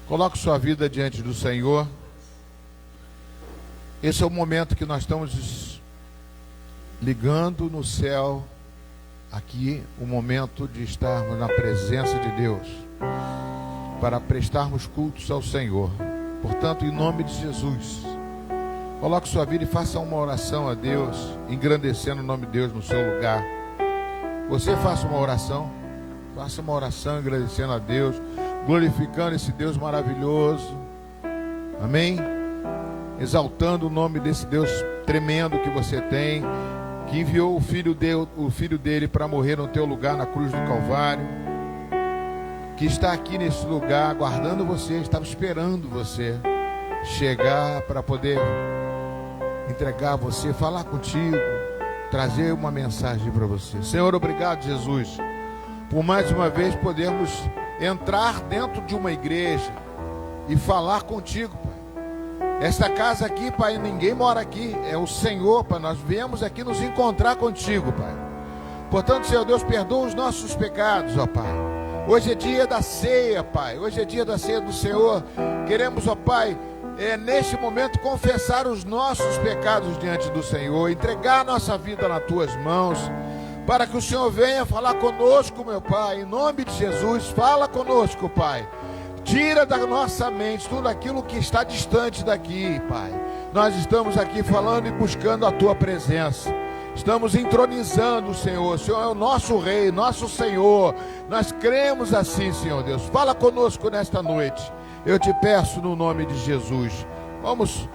Coloque sua vida diante do Senhor. Esse é o momento que nós estamos ligando no céu, aqui, o momento de estarmos na presença de Deus, para prestarmos cultos ao Senhor. Portanto, em nome de Jesus, coloque sua vida e faça uma oração a Deus, engrandecendo o nome de Deus no seu lugar. Você faça uma oração agradecendo a Deus, glorificando esse Deus maravilhoso, amém? Exaltando o nome desse Deus tremendo que você tem, que enviou o filho dele para morrer no teu lugar na cruz do Calvário, que está aqui nesse lugar aguardando você, estava esperando você chegar para poder entregar você, falar contigo, trazer uma mensagem para você. Senhor, obrigado, Jesus, por mais uma vez podermos entrar dentro de uma igreja e falar contigo, Pai. Esta casa aqui, Pai, ninguém mora aqui, é o Senhor, Pai. Nós viemos aqui nos encontrar contigo, Pai. Portanto, Senhor Deus, perdoa os nossos pecados, ó Pai. Hoje é dia da ceia, Pai. Hoje é dia da ceia do Senhor. Queremos, ó Pai, neste momento confessar os nossos pecados diante do Senhor, entregar a nossa vida nas tuas mãos, para que o Senhor venha falar conosco, meu Pai. Em nome de Jesus, fala conosco, Pai. Tira da nossa mente tudo aquilo que está distante daqui, Pai. Nós estamos aqui falando e buscando a Tua presença. Estamos entronizando o Senhor. O Senhor é o nosso Rei, nosso Senhor. Nós cremos assim, Senhor Deus. Fala conosco nesta noite. Eu te peço no nome de Jesus. Vamos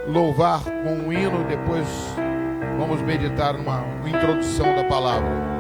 louvar com um hino, depois vamos meditar numa introdução da palavra.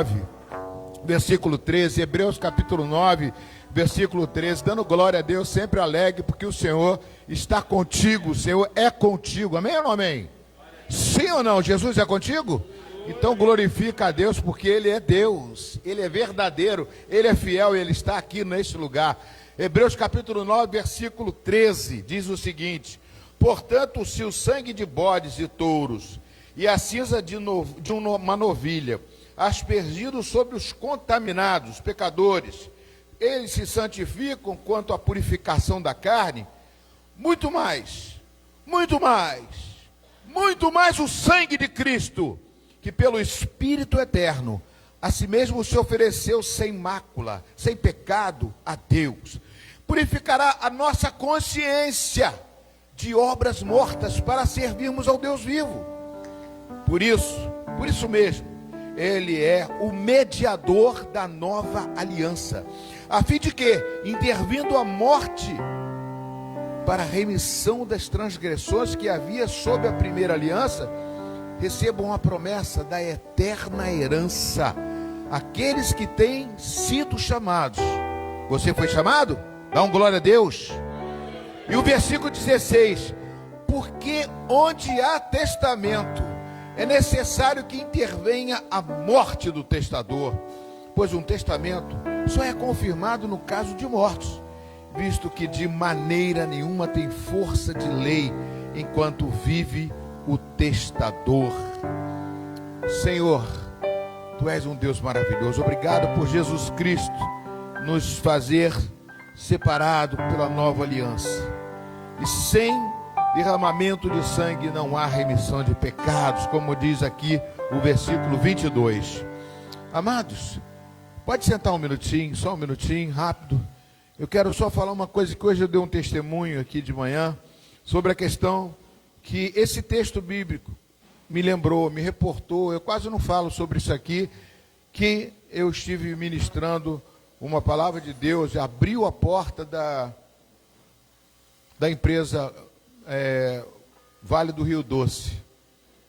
9, versículo 13, Hebreus capítulo 9, versículo 13, dando glória a Deus, sempre alegre, porque o Senhor está contigo, o Senhor é contigo, amém ou não amém? Sim ou não? Jesus é contigo? Então glorifica a Deus, porque Ele é Deus, Ele é verdadeiro, Ele é fiel e Ele está aqui neste lugar. Hebreus capítulo 9, versículo 13, diz o seguinte: portanto, se o sangue de bodes e touros e a cinza de uma novilha, aspergidos sobre os contaminados, pecadores, eles se santificam quanto à purificação da carne, muito mais o sangue de Cristo, que pelo Espírito eterno, a si mesmo se ofereceu sem mácula, sem pecado a Deus, purificará a nossa consciência de obras mortas para servirmos ao Deus vivo. Por isso mesmo, Ele é o mediador da nova aliança, a fim de que, intervindo a morte para a remissão das transgressões que havia sob a primeira aliança, recebam a promessa da eterna herança, aqueles que têm sido chamados. Você foi chamado? Dá glória a Deus. E o versículo 16: porque onde há testamento, é necessário que intervenha a morte do testador, pois um testamento só é confirmado no caso de mortos, visto que de maneira nenhuma tem força de lei enquanto vive o testador. Senhor, Tu és um Deus maravilhoso. Obrigado por Jesus Cristo nos fazer separado pela nova aliança. E sem derramamento de sangue não há remissão de pecados, como diz aqui o versículo 22. Amados, pode sentar um minutinho, só um minutinho, rápido. Eu quero só falar uma coisa, que hoje eu dei um testemunho aqui de manhã, sobre a questão que esse texto bíblico me lembrou, me reportou. Eu quase não falo sobre isso aqui, que eu estive ministrando uma palavra de Deus, abriu a porta da empresa Vale do Rio Doce,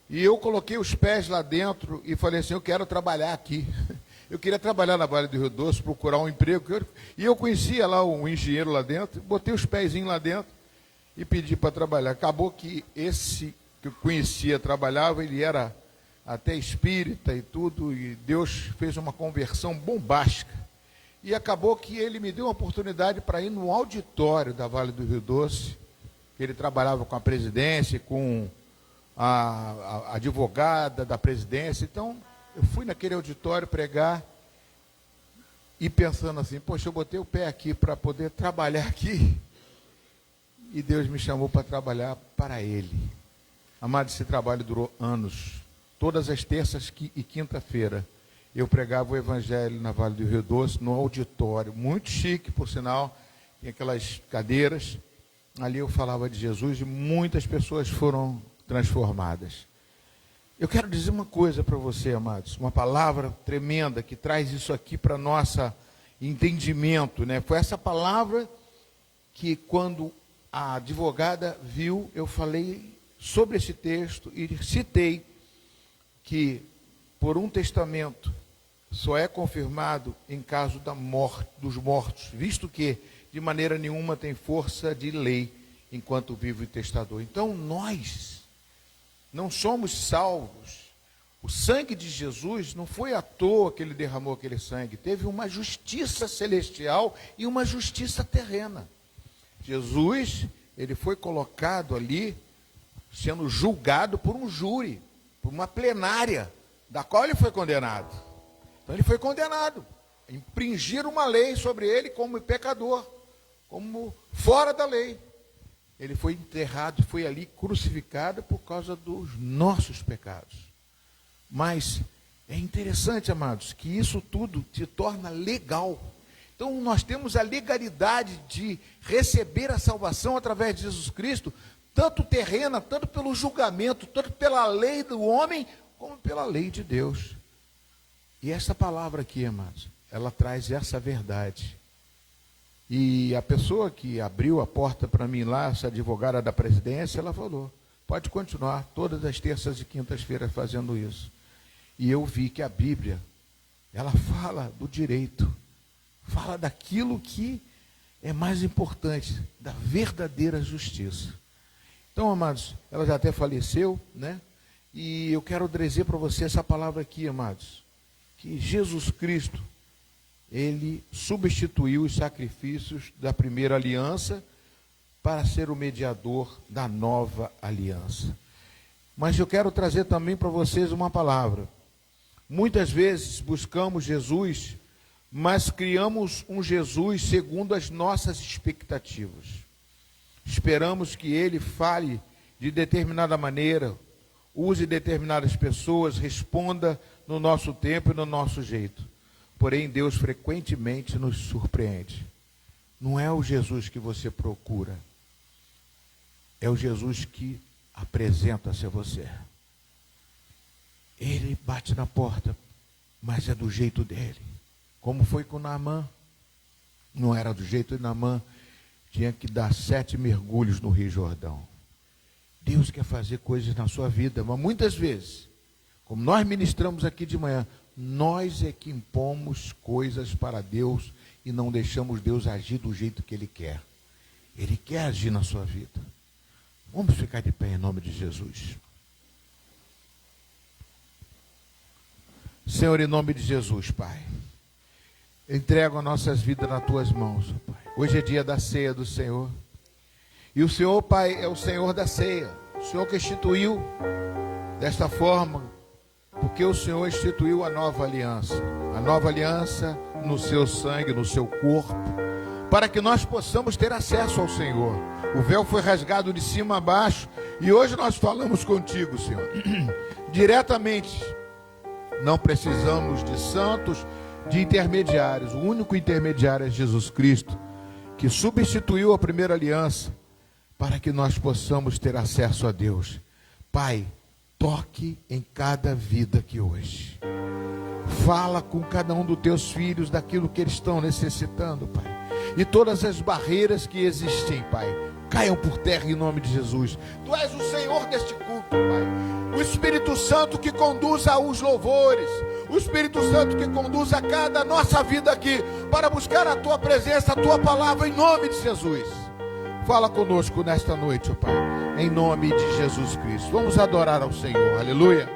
e eu coloquei os pés lá dentro e falei assim: eu quero trabalhar aqui. Eu queria trabalhar na Vale do Rio Doce, procurar um emprego, e eu conhecia lá um engenheiro lá dentro, botei os pezinhos lá dentro e pedi para trabalhar. Acabou que esse que eu conhecia trabalhava, ele era até espírita e tudo, e Deus fez uma conversão bombástica. E acabou que ele me deu uma oportunidade para ir no auditório da Vale do Rio Doce. Ele trabalhava com a presidência, com a advogada da presidência. Então, eu fui naquele auditório pregar e pensando assim: poxa, eu botei o pé aqui para poder trabalhar aqui. E Deus me chamou para trabalhar para Ele. Amado, esse trabalho durou anos. Todas as terças e quinta-feira eu pregava o Evangelho na Vale do Rio Doce, no auditório, muito chique, por sinal, tem aquelas cadeiras. Ali eu falava de Jesus e muitas pessoas foram transformadas. Eu quero dizer uma coisa para você, amados, uma palavra tremenda que traz isso aqui para nosso entendimento, né? Foi essa palavra que, quando a advogada viu, eu falei sobre esse texto e citei que por um testamento só é confirmado em caso da morte dos mortos, visto que de maneira nenhuma tem força de lei enquanto vive o testador. Então nós não somos salvos. O sangue de Jesus não foi à toa que Ele derramou aquele sangue. Teve uma justiça celestial e uma justiça terrena. Jesus, Ele foi colocado ali, sendo julgado por um júri, por uma plenária, da qual Ele foi condenado. Então Ele foi condenado, infringir uma lei sobre Ele como pecador, como fora da lei. Ele foi enterrado, foi ali crucificado por causa dos nossos pecados. Mas é interessante, amados, que isso tudo te torna legal. Então nós temos a legalidade de receber a salvação através de Jesus Cristo, tanto terrena, tanto pelo julgamento, tanto pela lei do homem, como pela lei de Deus. E essa palavra aqui, amados, ela traz essa verdade. E a pessoa que abriu a porta para mim lá, essa advogada da presidência, ela falou: pode continuar todas as terças e quintas-feiras fazendo isso. E eu vi que a Bíblia ela fala do direito, fala daquilo que é mais importante, da verdadeira justiça. Então, amados, ela já até faleceu, né? E eu quero dizer para você essa palavra aqui, amados, que Jesus Cristo, ele substituiu os sacrifícios da primeira aliança para ser o mediador da nova aliança. Mas eu quero trazer também para vocês uma palavra. Muitas vezes buscamos Jesus, mas criamos um Jesus segundo as nossas expectativas. Esperamos que ele fale de determinada maneira, use determinadas pessoas, responda no nosso tempo e no nosso jeito. Porém, Deus frequentemente nos surpreende. Não é o Jesus que você procura, é o Jesus que apresenta-se a você. Ele bate na porta, mas é do jeito dele. Como foi com Naamã. Não era do jeito de Naamã, tinha que dar 7 mergulhos no Rio Jordão. Deus quer fazer coisas na sua vida, mas muitas vezes, como nós ministramos aqui de manhã, nós é que impomos coisas para Deus e não deixamos Deus agir do jeito que Ele quer. Ele quer agir na sua vida. Vamos ficar de pé em nome de Jesus. Senhor, em nome de Jesus, Pai, entrego as nossas vidas nas Tuas mãos, Pai. Hoje é dia da ceia do Senhor. E o Senhor, Pai, é o Senhor da ceia. O Senhor que instituiu desta forma, porque o Senhor instituiu a nova aliança. A nova aliança no seu sangue, no seu corpo, para que nós possamos ter acesso ao Senhor. O véu foi rasgado de cima a baixo e hoje nós falamos contigo, Senhor, diretamente. Não precisamos de santos, de intermediários. O único intermediário é Jesus Cristo, que substituiu a primeira aliança para que nós possamos ter acesso a Deus. Pai, toque em cada vida aqui hoje. Fala com cada um dos teus filhos daquilo que eles estão necessitando, Pai. E todas as barreiras que existem, Pai, caiam por terra em nome de Jesus. Tu és o Senhor deste culto, Pai. O Espírito Santo que conduz aos louvores. O Espírito Santo que conduz a cada nossa vida aqui para buscar a Tua presença, a Tua palavra em nome de Jesus. Fala conosco nesta noite, ó Pai, em nome de Jesus Cristo. Vamos adorar ao Senhor, aleluia.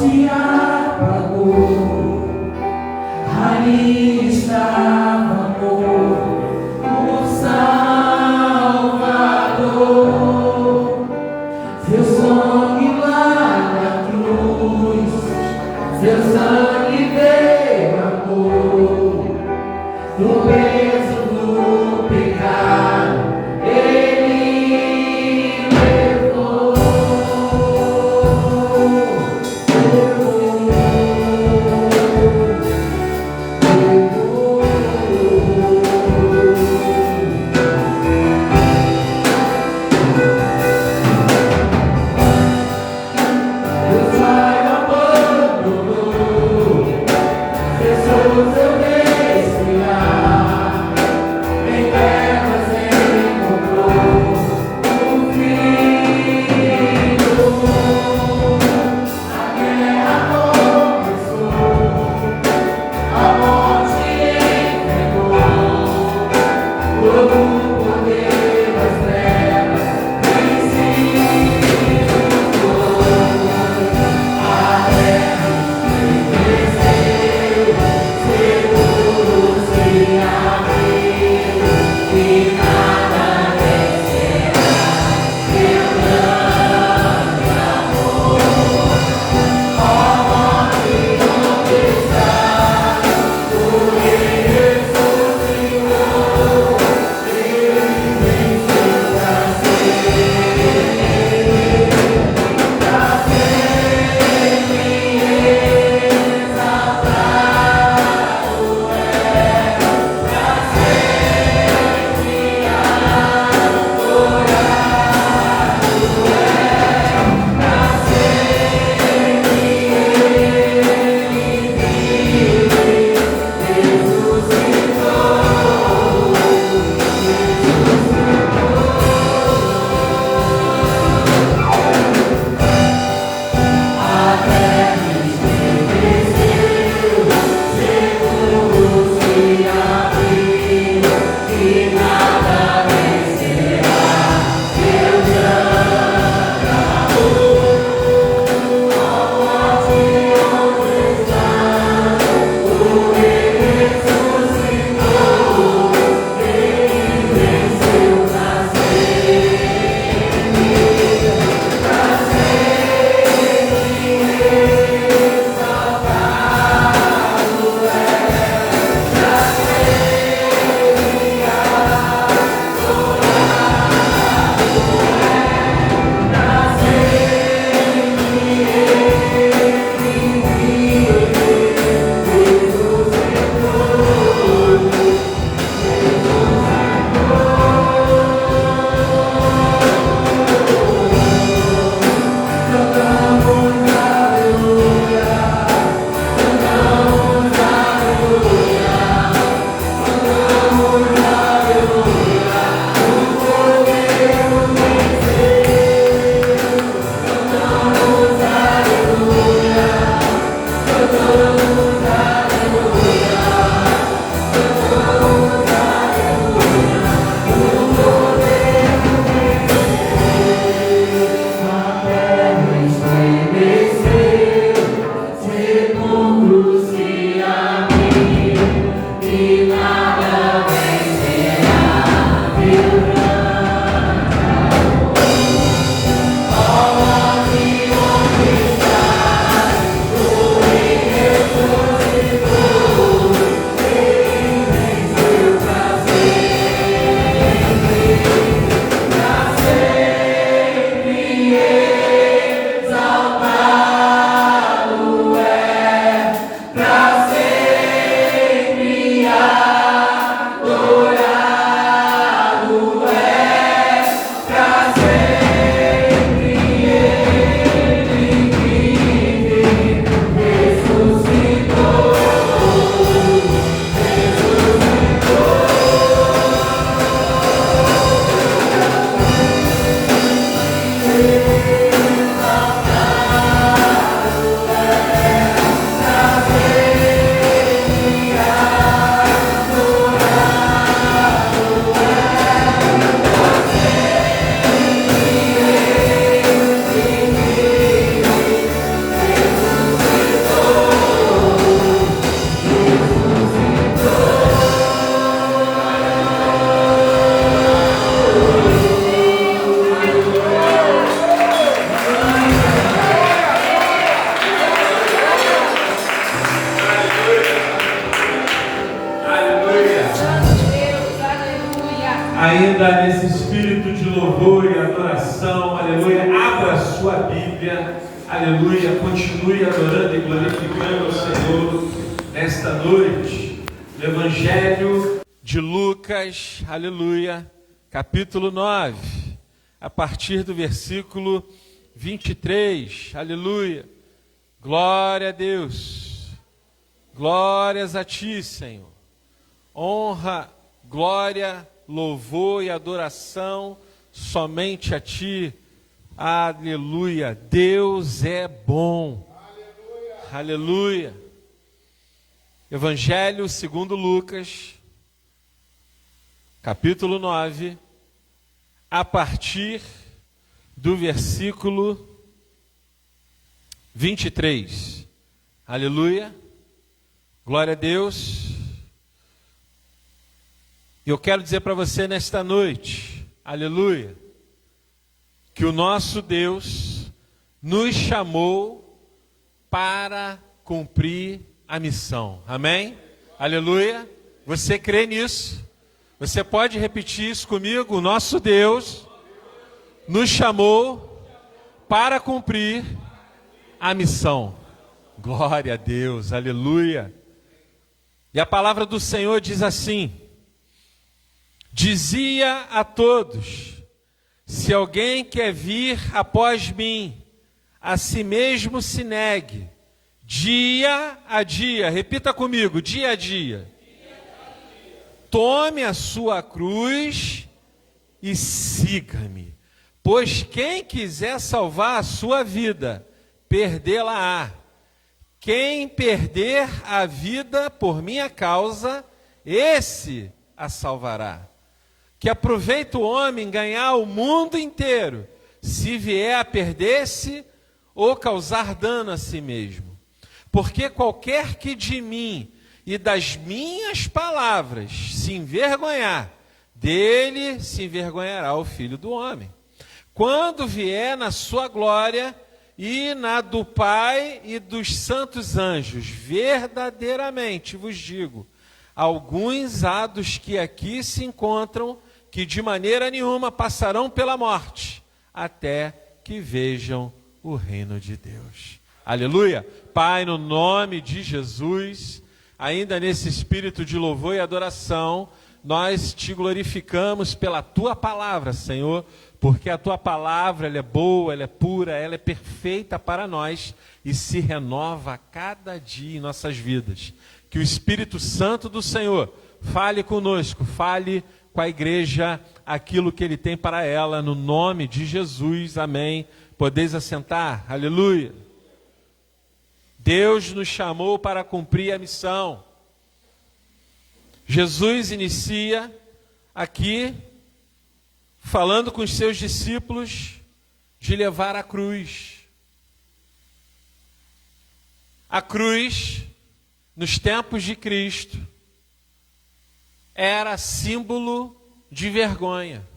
se apagou, ali estava o Salvador. Seu sangue lá na cruz, seu sangue derramou, no peso do pecado ele levou. Deus vai abandonou sua Bíblia, aleluia, continue adorando e glorificando ao Senhor nesta noite. O Evangelho de Lucas, aleluia, capítulo 9, a partir do versículo 23, aleluia. Glória a Deus, glórias a Ti, Senhor. Honra, glória, louvor e adoração somente a Ti. Aleluia. Deus é bom. Aleluia. Evangelho segundo Lucas, capítulo 9, a partir do versículo 23. Aleluia. Glória a Deus. Eu quero dizer para você nesta noite, aleluia, que o nosso Deus nos chamou para cumprir a missão. Amém? Aleluia. Você crê nisso? Você pode repetir isso comigo? O nosso Deus nos chamou para cumprir a missão. Glória a Deus. Aleluia. E a palavra do Senhor diz assim: dizia a todos: se alguém quer vir após mim, a si mesmo se negue, dia a dia. Repita comigo: dia a dia. Tome a sua cruz e siga-me. Pois quem quiser salvar a sua vida, perdê-la-á. Quem perder a vida por minha causa, esse a salvará. Que aproveita o homem ganhar o mundo inteiro, se vier a perder-se ou causar dano a si mesmo. Porque qualquer que de mim e das minhas palavras se envergonhar, dele se envergonhará o Filho do Homem. Quando vier na sua glória e na do Pai e dos santos anjos, verdadeiramente vos digo, alguns há dos que aqui se encontram, que de maneira nenhuma passarão pela morte, até que vejam o reino de Deus. Aleluia. Pai, no nome de Jesus, ainda nesse espírito de louvor e adoração, nós te glorificamos pela tua palavra, Senhor, porque a tua palavra, ela é boa, ela é pura, ela é perfeita para nós e se renova a cada dia em nossas vidas. Que o Espírito Santo do Senhor fale conosco, fale com a igreja aquilo que Ele tem para ela, no nome de Jesus, amém. Podeis assentar, aleluia. Deus nos chamou para cumprir a missão. Jesus inicia aqui, falando com os seus discípulos, de levar a cruz. A cruz, nos tempos de Cristo, era símbolo de vergonha,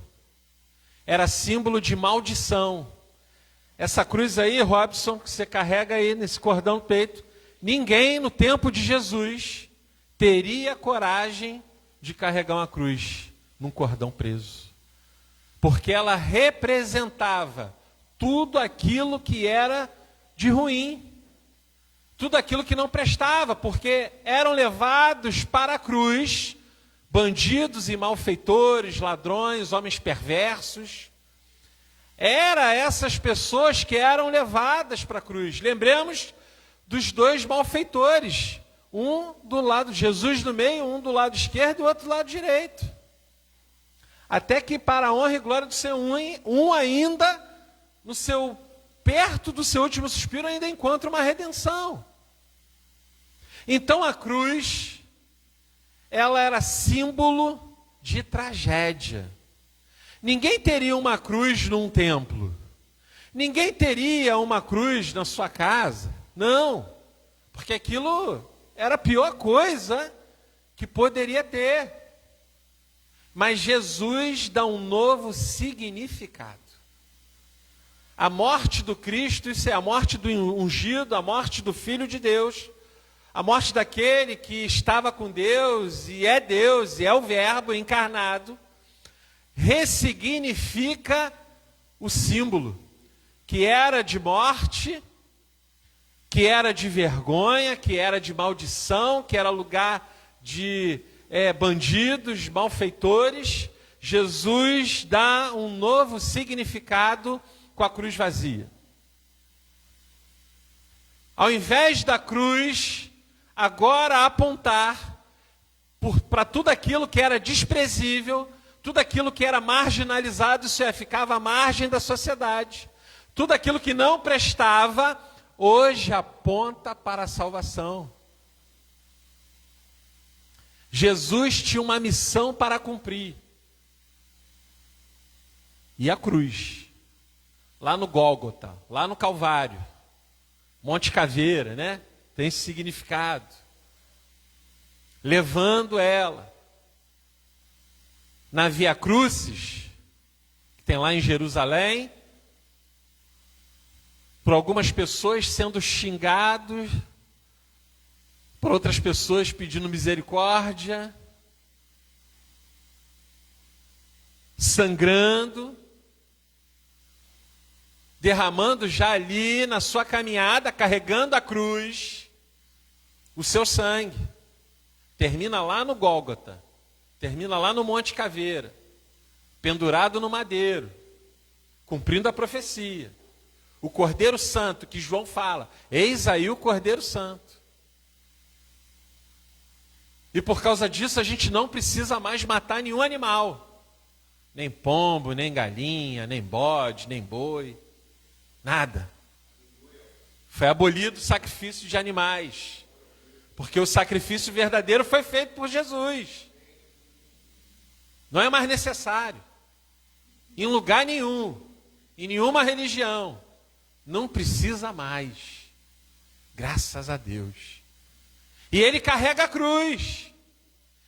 era símbolo de maldição. Essa cruz aí, Robson, que você carrega aí nesse cordão do peito, ninguém no tempo de Jesus teria coragem de carregar uma cruz num cordão preso, porque ela representava tudo aquilo que era de ruim, tudo aquilo que não prestava, porque eram levados para a cruz bandidos e malfeitores, ladrões, homens perversos. Eram essas pessoas que eram levadas para a cruz. Lembremos dos dois malfeitores, um do lado, Jesus no meio, um do lado esquerdo e o outro do lado direito. Até que, para a honra e glória do Senhor, um ainda, perto do seu último suspiro, ainda encontra uma redenção. Então a cruz, ela era símbolo de tragédia. Ninguém teria uma cruz num templo. Ninguém teria uma cruz na sua casa. Não, porque aquilo era a pior coisa que poderia ter. Mas Jesus dá um novo significado. A morte do Cristo, isso é a morte do ungido, a morte do Filho de Deus, a morte daquele que estava com Deus e é o Verbo encarnado, ressignifica o símbolo, que era de morte, que era de vergonha, que era de maldição, que era lugar de bandidos, malfeitores, Jesus dá um novo significado com a cruz vazia. Ao invés da cruz agora apontar para tudo aquilo que era desprezível, tudo aquilo que era marginalizado, isso é, ficava à margem da sociedade, tudo aquilo que não prestava, hoje aponta para a salvação. Jesus tinha uma missão para cumprir. E a cruz, lá no Gólgota, lá no Calvário, Monte Caveira, né? Tem esse significado. Levando ela na Via Crucis, que tem lá em Jerusalém, por algumas pessoas sendo xingados, por outras pessoas pedindo misericórdia, sangrando, derramando já ali na sua caminhada, carregando a cruz, o seu sangue. Termina lá no Gólgota, termina lá no Monte Caveira, pendurado no madeiro, cumprindo a profecia. O Cordeiro Santo, que João fala, eis aí o Cordeiro Santo. E por causa disso a gente não precisa mais matar nenhum animal. Nem pombo, nem galinha, nem bode, nem boi. Nada. Foi abolido o sacrifício de animais. Porque o sacrifício verdadeiro foi feito por Jesus. Não é mais necessário. Em lugar nenhum, em nenhuma religião, não precisa mais. Graças a Deus. E ele carrega a cruz.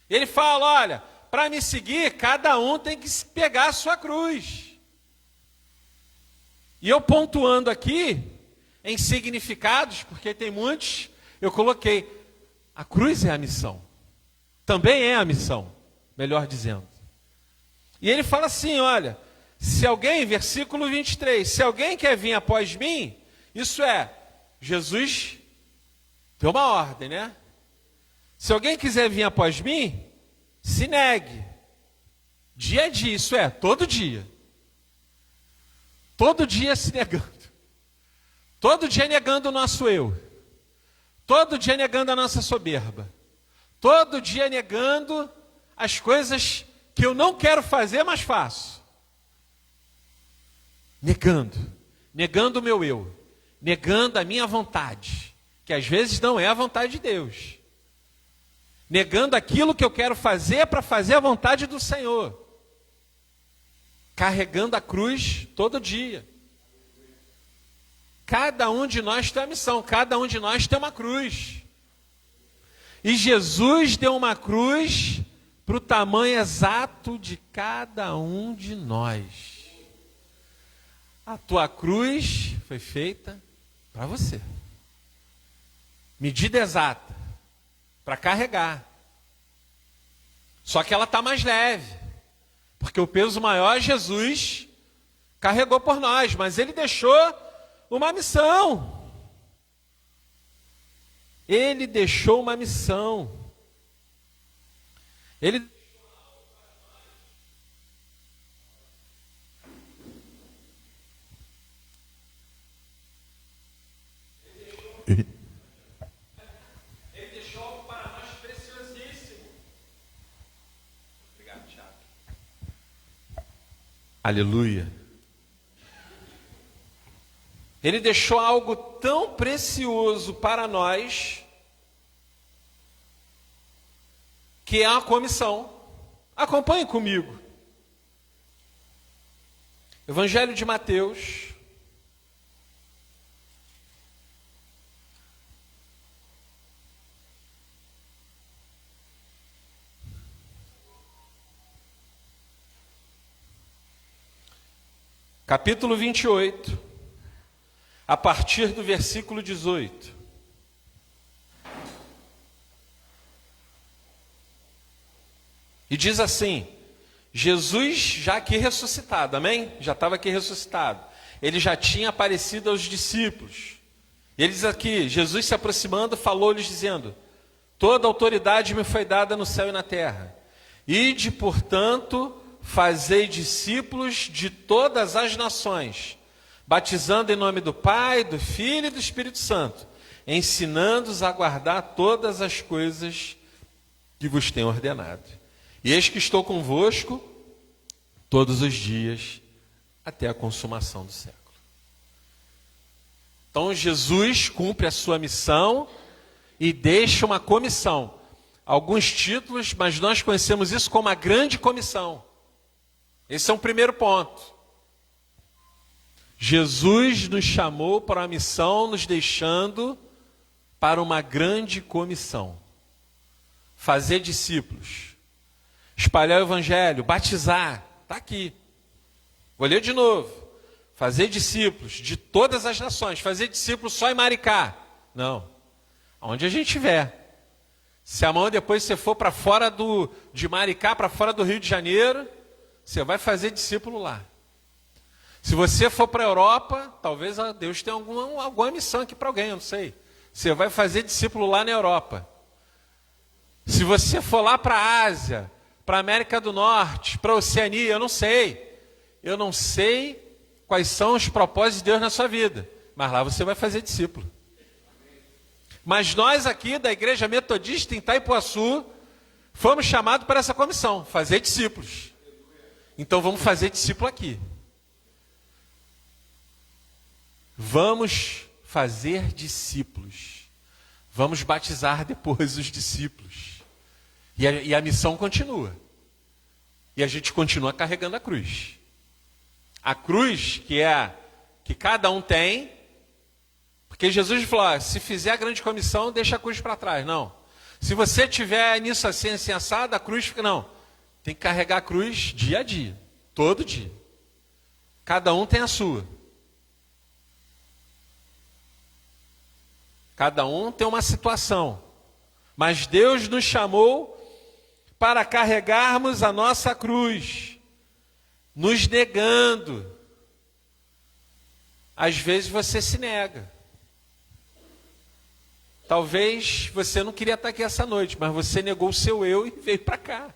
Ele fala, olha, para me seguir, cada um tem que pegar a sua cruz. E eu pontuando aqui, em significados, porque tem muitos, eu coloquei, a cruz é a missão. Também é a missão, melhor dizendo. E ele fala assim, olha, se alguém, versículo 23, se alguém quer vir após mim, isso é, Jesus deu uma ordem, né? Se alguém quiser vir após mim, se negue. Dia a dia, isso é, todo dia. Todo dia se negando. Todo dia negando o nosso eu. Todo dia negando a nossa soberba. Todo dia negando as coisas que eu não quero fazer, mas faço. Negando. Negando o meu eu. Negando a minha vontade. Que às vezes não é a vontade de Deus. Negando aquilo que eu quero fazer para fazer a vontade do Senhor. Carregando a cruz todo dia. Cada um de nós tem uma missão, cada um de nós tem uma cruz. E Jesus deu uma cruz para o tamanho exato de cada um de nós. A tua cruz foi feita para você. Medida exata, para carregar. Só que ela está mais leve, porque o peso maior Jesus carregou por nós, mas ele deixou uma missão. Ele deixou uma missão. Ele deixou algo para nós preciosíssimo. Obrigado, Thiago. Aleluia. Ele deixou algo tão precioso para nós, que é a comissão. Acompanhe comigo. Evangelho de Mateus. Capítulo 28. A partir do versículo 18. E diz assim, Jesus já aqui ressuscitado, amém? Já estava aqui ressuscitado. ele já tinha aparecido aos discípulos. Eles aqui, Jesus se aproximando, falou-lhes dizendo: toda autoridade me foi dada no céu e na terra. Ide, portanto, fazei discípulos de todas as nações, batizando em nome do Pai, do Filho e do Espírito Santo, ensinando-os a guardar todas as coisas que vos tenho ordenado. E eis que estou convosco todos os dias, até a consumação do século. Então Jesus cumpre a sua missão e deixa uma comissão. Alguns títulos, mas nós conhecemos isso como a grande comissão. Esse é um primeiro ponto. Jesus nos chamou para uma missão, nos deixando para uma grande comissão. Fazer discípulos, espalhar o evangelho, batizar, está aqui. Vou ler de novo. Fazer discípulos de todas as nações. Fazer discípulos só em Maricá. Não. Onde a gente estiver. Se amanhã depois você for para fora de Maricá, para fora do Rio de Janeiro, você vai fazer discípulo lá. Se você for para a Europa, talvez Deus tenha alguma missão aqui para alguém, eu não sei. Você vai fazer discípulo lá na Europa. Se você for lá para a Ásia, para a América do Norte, para a Oceania, eu não sei. Eu não sei quais são os propósitos de Deus na sua vida. Mas lá você vai fazer discípulo. Mas nós aqui da Igreja Metodista em Itaipuaçu, fomos chamados para essa comissão, fazer discípulos. Então vamos fazer discípulo aqui. Vamos fazer discípulos. Vamos batizar depois os discípulos. E a missão continua. E a gente continua carregando a cruz. A cruz que cada um tem, porque Jesus falou, se fizer a grande comissão, deixa a cruz para trás. Não. Se você tiver nisso assim assado, a cruz fica, não. Tem que carregar a cruz dia a dia, todo dia. Cada um tem a sua. Cada um tem uma situação. Mas Deus nos chamou para carregarmos a nossa cruz, nos negando. Às vezes você se nega. Talvez você não queria estar aqui essa noite, mas você negou o seu eu e veio para cá.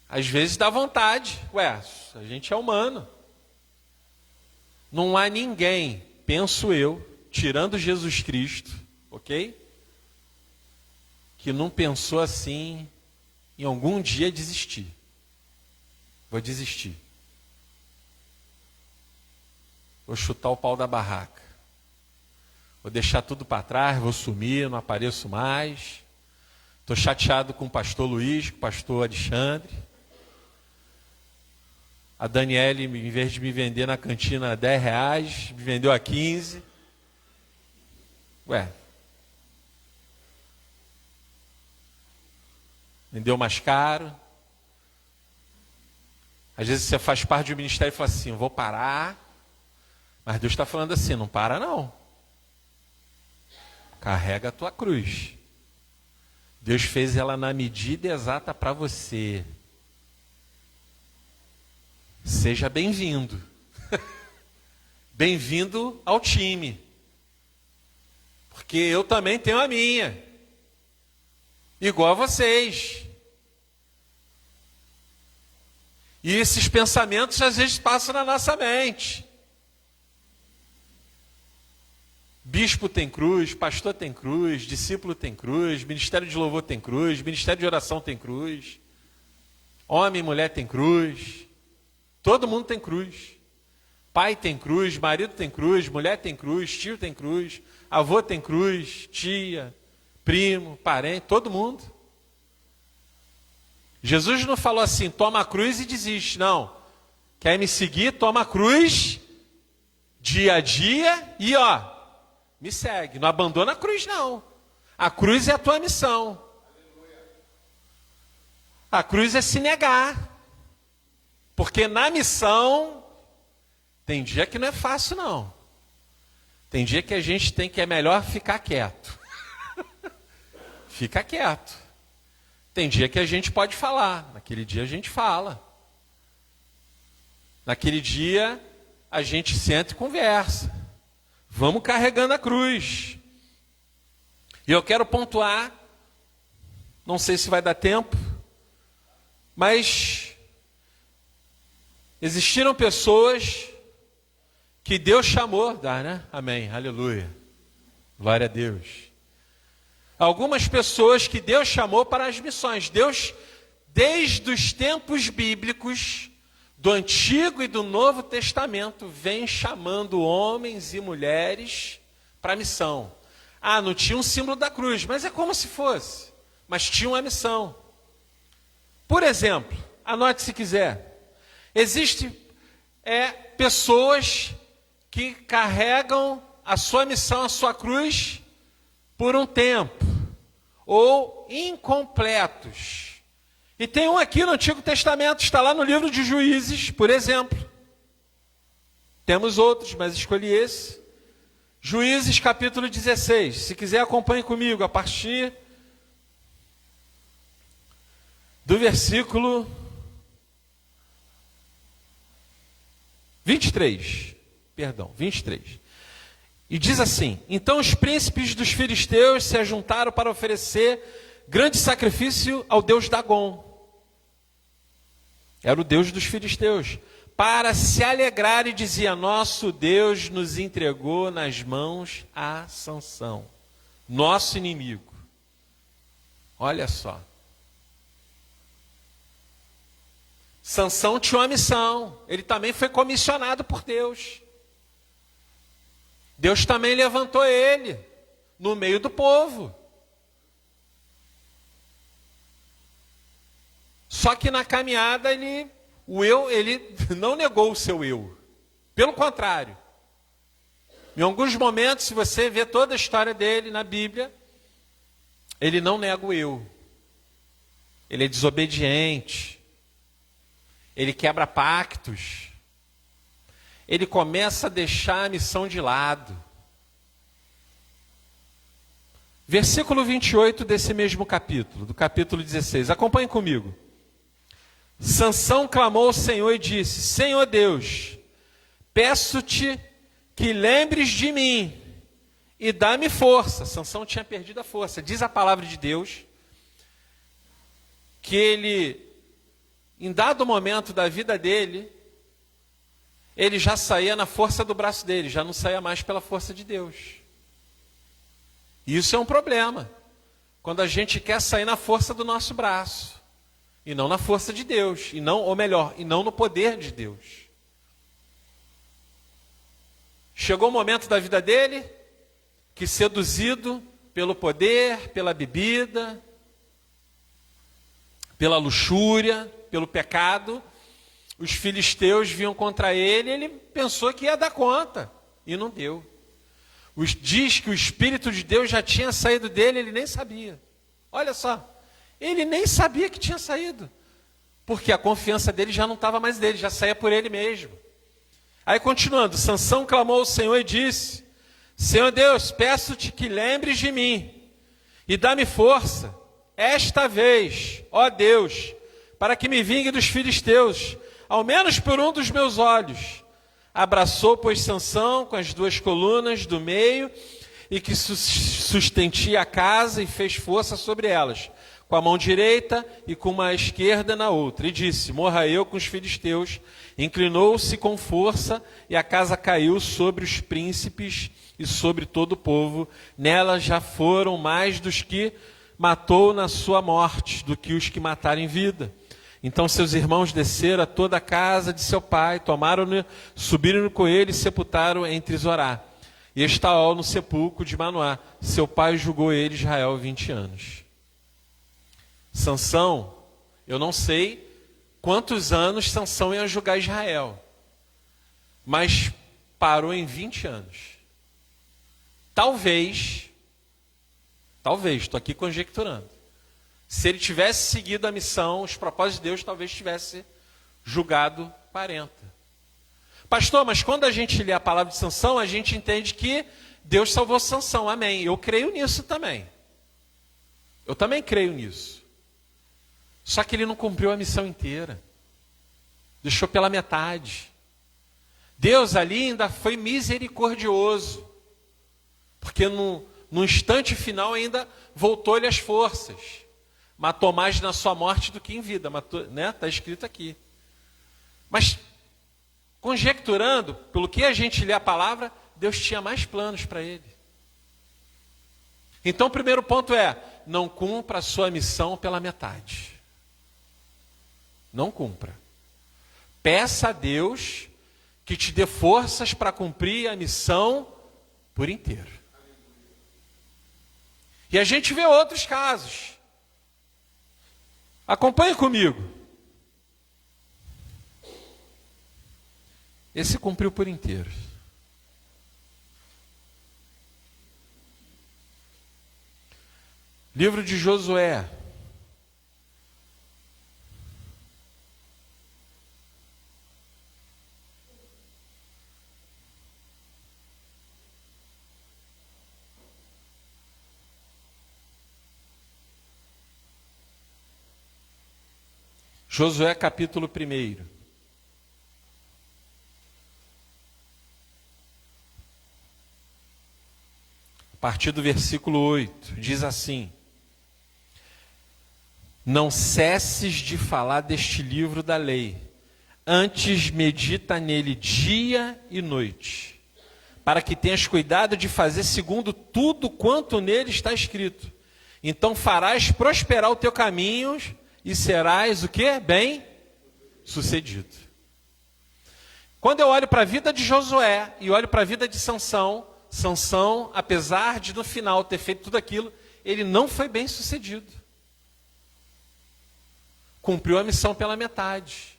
Às vezes dá vontade. Ué, a gente é humano. Não há ninguém, penso eu, tirando Jesus Cristo, ok? Que não pensou assim em algum dia desistir. Vou desistir. Vou chutar o pau da barraca. Vou deixar tudo para trás, vou sumir, não apareço mais. Estou chateado com o pastor Luiz, com o pastor Alexandre. A Daniele, em vez de me vender na cantina a R$10, me vendeu a 15. Ué. Vendeu mais caro. Às vezes você faz parte do ministério e fala assim, eu vou parar. Mas Deus está falando assim, não para não. Carrega a tua cruz. Deus fez ela na medida exata para você. Seja bem-vindo. Bem-vindo ao time. Porque eu também tenho a minha. Igual a vocês. E esses pensamentos às vezes passam na nossa mente. Bispo tem cruz, pastor tem cruz, discípulo tem cruz, ministério de louvor tem cruz, ministério de oração tem cruz. Homem e mulher tem cruz. Todo mundo tem cruz. Pai tem cruz, marido tem cruz, mulher tem cruz, tio tem cruz, avô tem cruz, tia, primo, parente, todo mundo. Jesus não falou assim, toma a cruz e desiste. Não. Quer me seguir? Toma a cruz dia a dia e me segue. Não abandona a cruz, não. A cruz é a tua missão. A cruz é se negar. Porque na missão, tem dia que não é fácil, não. Tem dia que a gente tem que é melhor ficar quieto. Fica quieto. Tem dia que a gente pode falar. Naquele dia a gente fala. Naquele dia, a gente senta e conversa. Vamos carregando a cruz. E eu quero pontuar, não sei se vai dar tempo, mas existiram pessoas que Deus chamou, né? Amém, aleluia, glória a Deus. Algumas pessoas que Deus chamou para as missões. Deus, desde os tempos bíblicos, do Antigo e do Novo Testamento, vem chamando homens e mulheres para a missão. Ah, não tinha um símbolo da cruz, mas é como se fosse. Mas tinha uma missão. Por exemplo, anote se quiser. Existem pessoas que carregam a sua missão, a sua cruz, por um tempo. Ou incompletos. E tem um aqui no Antigo Testamento, está lá no livro de Juízes, por exemplo. Temos outros, mas escolhi esse. Juízes capítulo 16. Se quiser, acompanhe comigo a partir do versículo 23. Perdão, 23. E diz assim: então os príncipes dos filisteus se ajuntaram para oferecer grande sacrifício ao deus Dagom. Era o deus dos filisteus. Para se alegrar, e dizia: nosso Deus nos entregou nas mãos a Sansão, nosso inimigo. Olha só. Sansão tinha uma missão. Ele também foi comissionado por Deus. Deus também levantou ele no meio do povo. Só que na caminhada ele não negou o seu eu. Pelo contrário. Em alguns momentos, se você vê toda a história dele na Bíblia, ele não nega o eu. Ele é desobediente. Ele quebra pactos. Ele começa a deixar a missão de lado. Versículo 28 desse mesmo capítulo, do capítulo 16. Acompanhe comigo. Sansão clamou ao Senhor e disse: Senhor Deus, peço-te que lembres de mim e dá-me força. Sansão tinha perdido a força. Diz a palavra de Deus que ele, em dado momento da vida dele, ele já saía na força do braço dele, já não saía mais pela força de Deus. Isso é um problema, quando a gente quer sair na força do nosso braço, e não na força de Deus, e não no poder de Deus. Chegou o momento da vida dele, que seduzido pelo poder, pela bebida, pela luxúria, pelo pecado, os filisteus vinham contra ele, ele pensou que ia dar conta, e não deu. Diz que o Espírito de Deus já tinha saído dele, ele nem sabia. Olha só, ele nem sabia que tinha saído, porque a confiança dele já não estava mais dele, já saía por ele mesmo. Aí continuando, Sansão clamou ao Senhor e disse: Senhor Deus, peço-te que lembres de mim e dá-me força, esta vez, ó Deus, para que me vingue dos filisteus, ao menos por um dos meus olhos. Abraçou, pois, Sansão com as duas colunas do meio, e que sustentia a casa, e fez força sobre elas, com a mão direita e com a esquerda na outra. E disse: morra eu com os filisteus. Inclinou-se com força, e a casa caiu sobre os príncipes e sobre todo o povo. Nela já foram mais dos que matou na sua morte, do que os que mataram em vida. Então seus irmãos desceram a toda a casa de seu pai, tomaram-no, subiram com ele e sepultaram entre Zorá e Estaol no sepulcro de Manoá. Seu pai julgou ele, Israel, 20 anos. Sansão, eu não sei quantos anos Sansão ia julgar Israel, mas parou em 20 anos. Talvez, estou aqui conjecturando, se ele tivesse seguido a missão, os propósitos de Deus, talvez tivesse julgado 40. Pastor, mas quando a gente lê a palavra de Sansão, a gente entende que Deus salvou Sansão. Amém. Eu creio nisso também. Eu também creio nisso. Só que ele não cumpriu a missão inteira. Deixou pela metade. Deus ali ainda foi misericordioso, porque no instante final ainda voltou-lhe as forças. Matou mais na sua morte do que em vida, né? Está escrito aqui. Mas, conjecturando, pelo que a gente lê a palavra, Deus tinha mais planos para ele. Então, o primeiro ponto é: não cumpra a sua missão pela metade. Não cumpra. Peça a Deus que te dê forças para cumprir a missão por inteiro. E a gente vê outros casos. Acompanhe comigo. Esse cumpriu por inteiro. Livro de Josué. Josué capítulo 1. A partir do versículo 8, diz assim: não cesses de falar deste livro da lei, antes medita nele dia e noite, para que tenhas cuidado de fazer segundo tudo quanto nele está escrito. Então farás prosperar o teu caminho e serás o quê? Bem sucedido. Quando eu olho para a vida de Josué e olho para a vida de Sansão, apesar de no final ter feito tudo aquilo, ele não foi bem sucedido. Cumpriu a missão pela metade.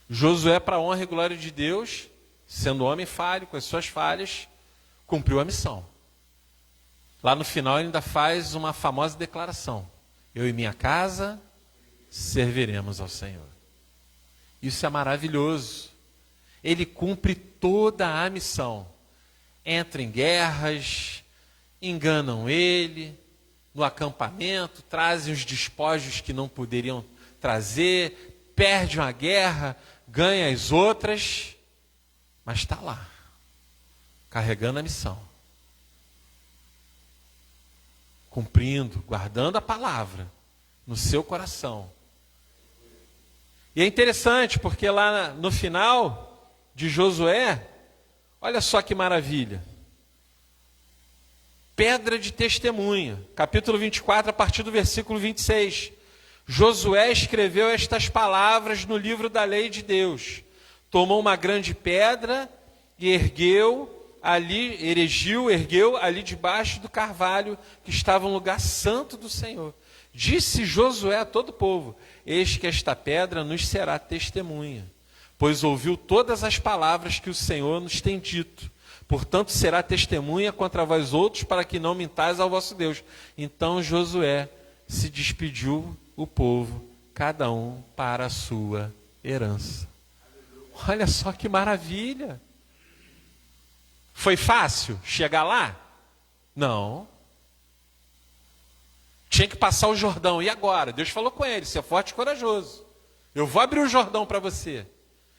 Josué, para a honra e glória de Deus, sendo homem falho, com as suas falhas, cumpriu a missão. Lá no final ele ainda faz uma famosa declaração: eu e minha casa serviremos ao Senhor. Isso é maravilhoso. Ele cumpre toda a missão. Entra em guerras, enganam ele, no acampamento, trazem os despojos que não poderiam trazer, perde uma guerra, ganha as outras, mas está lá, carregando a missão. Cumprindo, guardando a palavra no seu coração. E é interessante, porque lá no final de Josué, olha só que maravilha. Pedra de testemunha, capítulo 24, a partir do versículo 26. Josué escreveu estas palavras no livro da lei de Deus. Tomou uma grande pedra e ergueu ali debaixo do carvalho que estava no lugar santo do Senhor. Disse Josué a todo o povo: eis que esta pedra nos será testemunha, pois ouviu todas as palavras que o Senhor nos tem dito. Portanto, será testemunha contra vós outros, para que não mintais ao vosso Deus. Então Josué se despediu o povo, cada um para a sua herança. Olha só que maravilha! Foi fácil chegar lá? Não. Tinha que passar o Jordão. E agora? Deus falou com ele: ser forte e corajoso. Eu vou abrir o Jordão para você.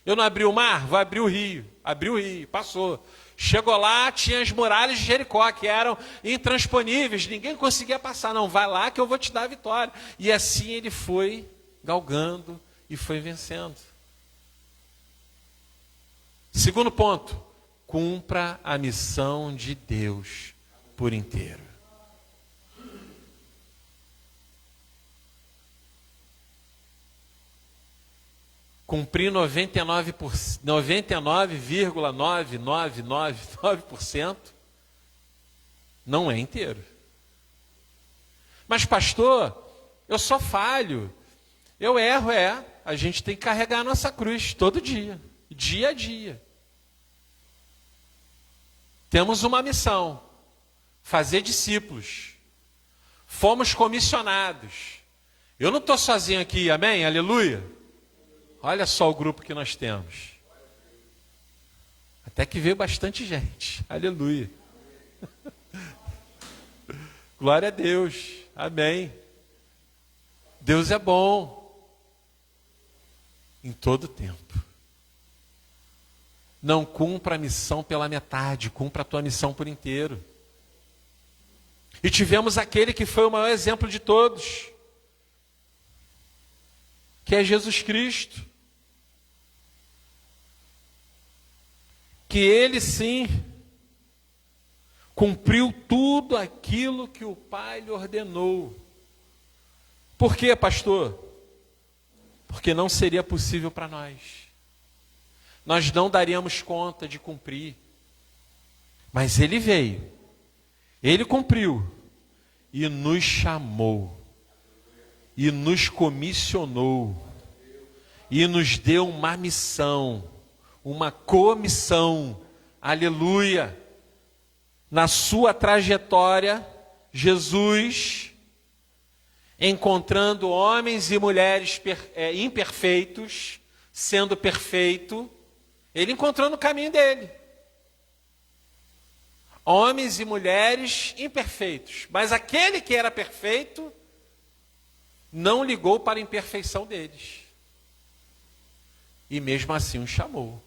Eu não abri o mar? Vou abrir o rio. Abriu o rio, passou. Chegou lá, tinha as muralhas de Jericó, que eram intransponíveis, ninguém conseguia passar. Não, vai lá que eu vou te dar a vitória. E assim ele foi galgando e foi vencendo. Segundo ponto: cumpra a missão de Deus por inteiro. Cumprir 99,9999% não é inteiro. Mas pastor, eu só falho, eu erro. A gente tem que carregar a nossa cruz todo dia, dia a dia. Temos uma missão: fazer discípulos. Fomos comissionados. Eu não estou sozinho aqui, amém? Aleluia. Olha só o grupo que nós temos. Até que veio bastante gente. Aleluia. Glória a Deus. Amém. Deus é bom. Em todo tempo. Não cumpra a missão pela metade, cumpra a tua missão por inteiro. E tivemos aquele que foi o maior exemplo de todos, que é Jesus Cristo. Que ele sim cumpriu tudo aquilo que o Pai lhe ordenou. Por quê, pastor? Porque não seria possível para nós. Nós não daríamos conta de cumprir. Mas ele veio, ele cumpriu e nos chamou, e nos comissionou, e nos deu uma missão, uma comissão. Aleluia! Na sua trajetória, Jesus, encontrando homens e mulheres imperfeitos, sendo perfeito, ele encontrou no caminho dele. Homens e mulheres imperfeitos. Mas aquele que era perfeito, não ligou para a imperfeição deles. E mesmo assim os chamou.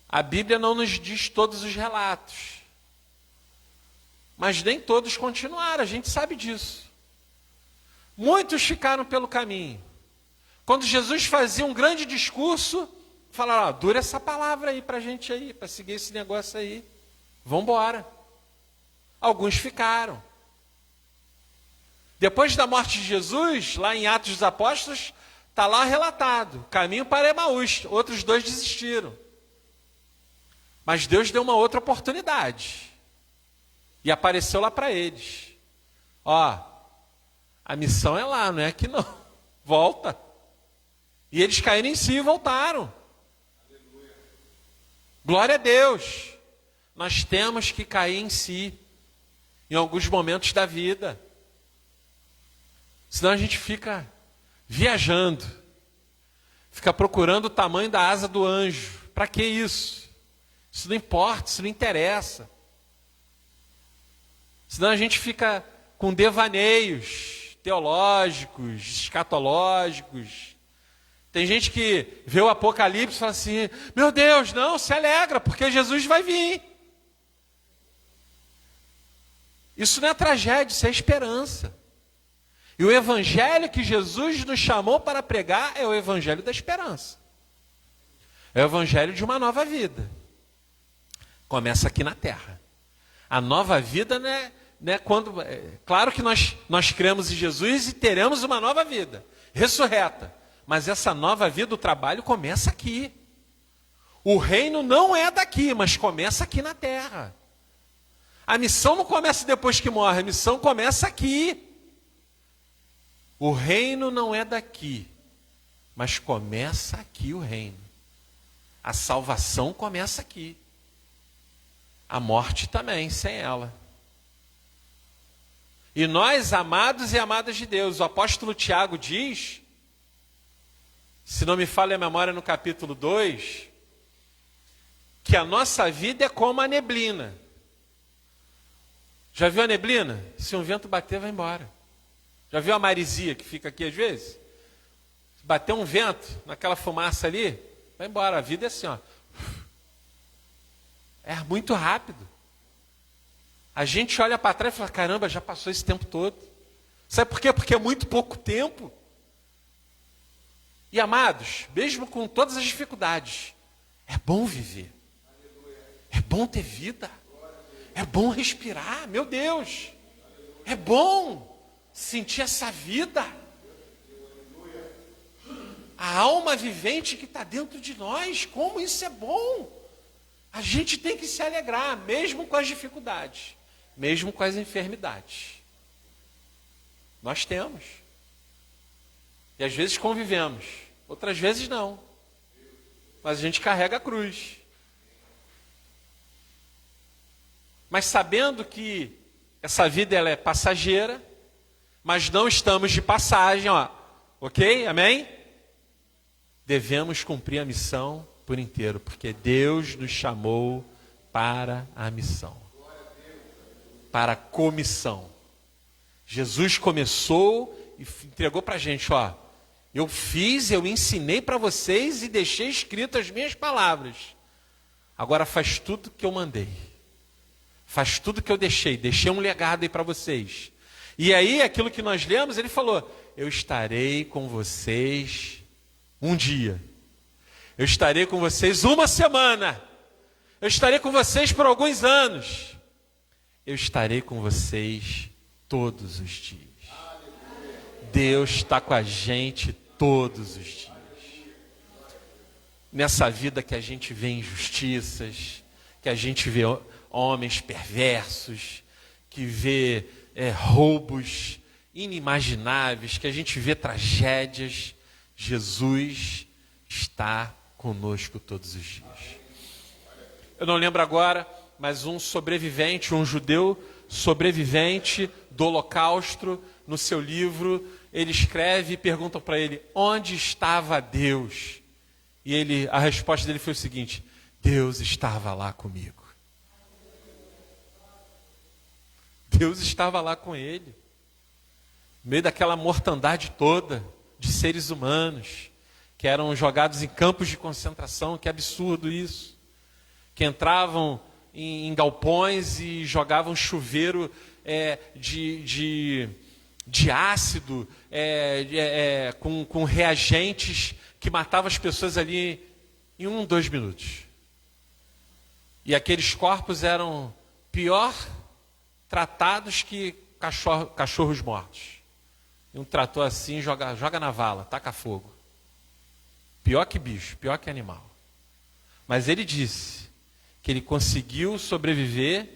A Bíblia não nos diz todos os relatos. Mas nem todos continuaram, a gente sabe disso. Muitos ficaram pelo caminho. Quando Jesus fazia um grande discurso, falaram, dura essa palavra aí para a gente aí, para seguir esse negócio aí. Vamos embora. Alguns ficaram. Depois da morte de Jesus, lá em Atos dos Apóstolos, está lá relatado, caminho para Emaús, outros 2 desistiram. Mas Deus deu uma outra oportunidade. E apareceu lá para eles. Ó, a missão é lá, não é aqui não. Volta. E eles caíram em si e voltaram. Aleluia. Glória a Deus. Nós temos que cair em si, em alguns momentos da vida. Senão a gente fica viajando. Fica procurando o tamanho da asa do anjo. Para que isso? Isso não importa, isso não interessa. Senão a gente fica com devaneios teológicos, escatológicos. Tem gente que vê o Apocalipse e fala assim, meu Deus, não, se alegra, porque Jesus vai vir. Isso não é tragédia, isso é esperança. E o evangelho que Jesus nos chamou para pregar é o evangelho da esperança. É o evangelho de uma nova vida. Começa aqui na terra. A nova vida não é quando... claro que nós cremos em Jesus e teremos uma nova vida, ressurreta. Mas essa nova vida, o trabalho começa aqui. O reino não é daqui, mas começa aqui na terra. A missão não começa depois que morre, a missão começa aqui. O reino não é daqui, mas começa aqui o reino. A salvação começa aqui. A morte também, sem ela. E nós, amados e amadas de Deus, o apóstolo Tiago diz, se não me falha a memória no capítulo 2, que a nossa vida é como a neblina. Já viu a neblina? Se um vento bater, vai embora. Já viu a maresia que fica aqui às vezes? Se bater um vento naquela fumaça ali, vai embora. A vida é assim, ó. É muito rápido. A gente olha para trás e fala, caramba, já passou esse tempo todo. Sabe por quê? Porque é muito pouco tempo. E amados, mesmo com todas as dificuldades, é bom viver. É bom ter vida. É bom respirar, meu Deus. É bom sentir essa vida. A alma vivente que está dentro de nós, como isso é bom. A gente tem que se alegrar, mesmo com as dificuldades, mesmo com as enfermidades. Nós temos. E às vezes convivemos, outras vezes não. Mas a gente carrega a cruz. Mas sabendo que essa vida ela é passageira, mas não estamos de passagem, ó. Ok? Amém? Devemos cumprir a missão por inteiro, porque Deus nos chamou para a missão, para a comissão. Jesus começou e entregou para a gente, ó, Eu fiz, eu ensinei para vocês e deixei escrito as minhas palavras. Agora faz tudo que eu mandei. Faz tudo que eu deixei um legado aí para vocês. E aí, aquilo que nós lemos, ele falou: eu estarei com vocês um dia. Eu estarei com vocês uma semana. Eu estarei com vocês por alguns anos. Eu estarei com vocês todos os dias. Deus está com a gente todos os dias. Nessa vida que a gente vê injustiças, que a gente vê homens perversos, que vê roubos inimagináveis, que a gente vê tragédias, Jesus está conosco todos os dias. Eu não lembro agora, mas um sobrevivente, um judeu sobrevivente do Holocausto, no seu livro, ele escreve e perguntam para ele: onde estava Deus? E a resposta dele foi o seguinte: Deus estava lá comigo. Deus estava lá com ele, no meio daquela mortandade toda de seres humanos, que eram jogados em campos de concentração. Que absurdo isso, que entravam em galpões e jogavam chuveiro de ácido, com reagentes que matavam as pessoas ali em 2 minutos. E aqueles corpos eram pior tratados que cachorros mortos. E um trator assim, joga na vala, taca fogo. Pior que bicho, pior que animal. Mas ele disse que ele conseguiu sobreviver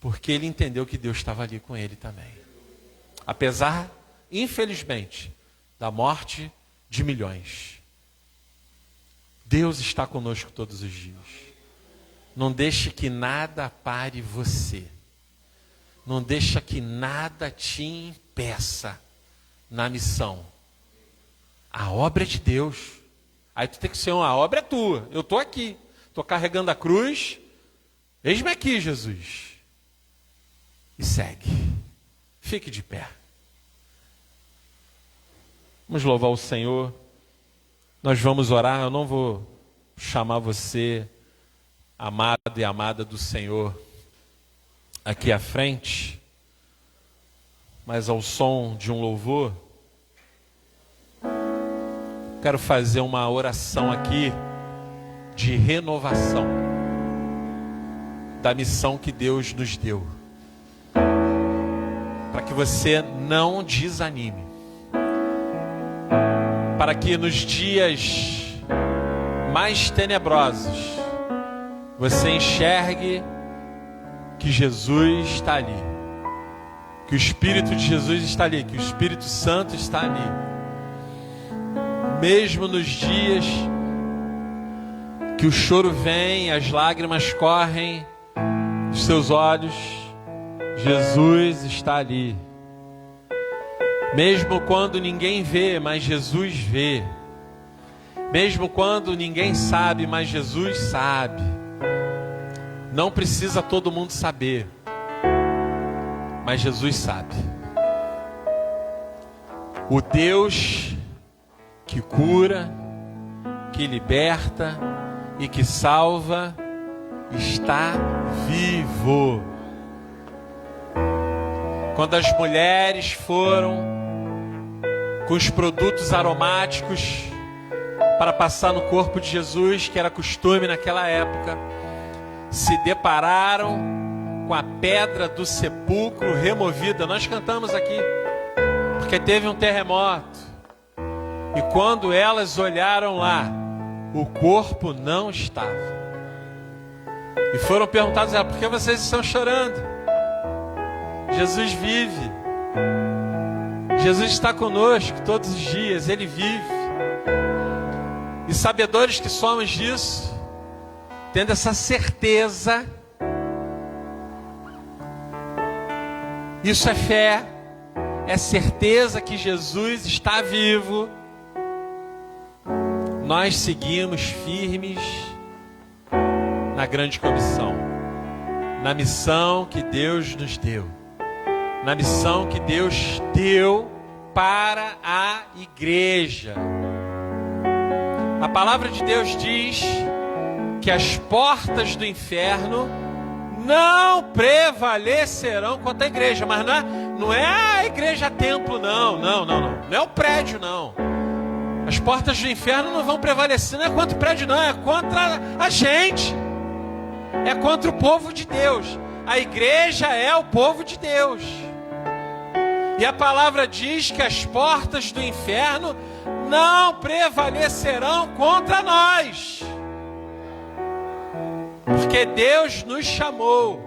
porque ele entendeu que Deus estava ali com ele também. Apesar, infelizmente, da morte de milhões. Deus está conosco todos os dias. Não deixe que nada pare você. Não deixe que nada te impeça na missão. A obra é de Deus. Aí tu tem que ser a obra é tua. Eu estou aqui. Estou carregando a cruz. Eis-me aqui, Jesus. E segue. Fique de pé. Vamos louvar o Senhor. Nós vamos orar. Eu não vou chamar você, amado e amada do Senhor, aqui à frente, mas ao som de um louvor, quero fazer uma oração aqui de renovação da missão que Deus nos deu, para que você não desanime, para que nos dias mais tenebrosos você enxergue que Jesus está ali, que o Espírito de Jesus está ali, que o Espírito Santo está ali. Mesmo nos dias que o choro vem, as lágrimas correm dos seus olhos, Jesus está ali. Mesmo quando ninguém vê, mas Jesus vê. Mesmo quando ninguém sabe, mas Jesus sabe. Não precisa todo mundo saber, mas Jesus sabe. O Deus que cura, que liberta e que salva está vivo. Quando as mulheres foram com os produtos aromáticos para passar no corpo de Jesus, que era costume naquela época, se depararam com a pedra do sepulcro removida. Nós cantamos aqui, porque teve um terremoto. E quando elas olharam lá, o corpo não estava. E foram perguntadas: por que vocês estão chorando? Jesus vive. Jesus está conosco todos os dias, Ele vive. E sabedores que somos disso, tendo essa certeza, isso é fé, é certeza que Jesus está vivo, nós seguimos firmes na grande comissão, na missão que Deus nos deu, na missão que Deus deu para a igreja. A palavra de Deus diz que as portas do inferno não prevalecerão contra a igreja. Mas não é a igreja templo, não. Não é o prédio, não. As portas do inferno não vão prevalecer, não é contra o prédio, não. É contra a gente. É contra o povo de Deus. A igreja é o povo de Deus. E a palavra diz que as portas do inferno não prevalecerão contra nós. Porque Deus nos chamou.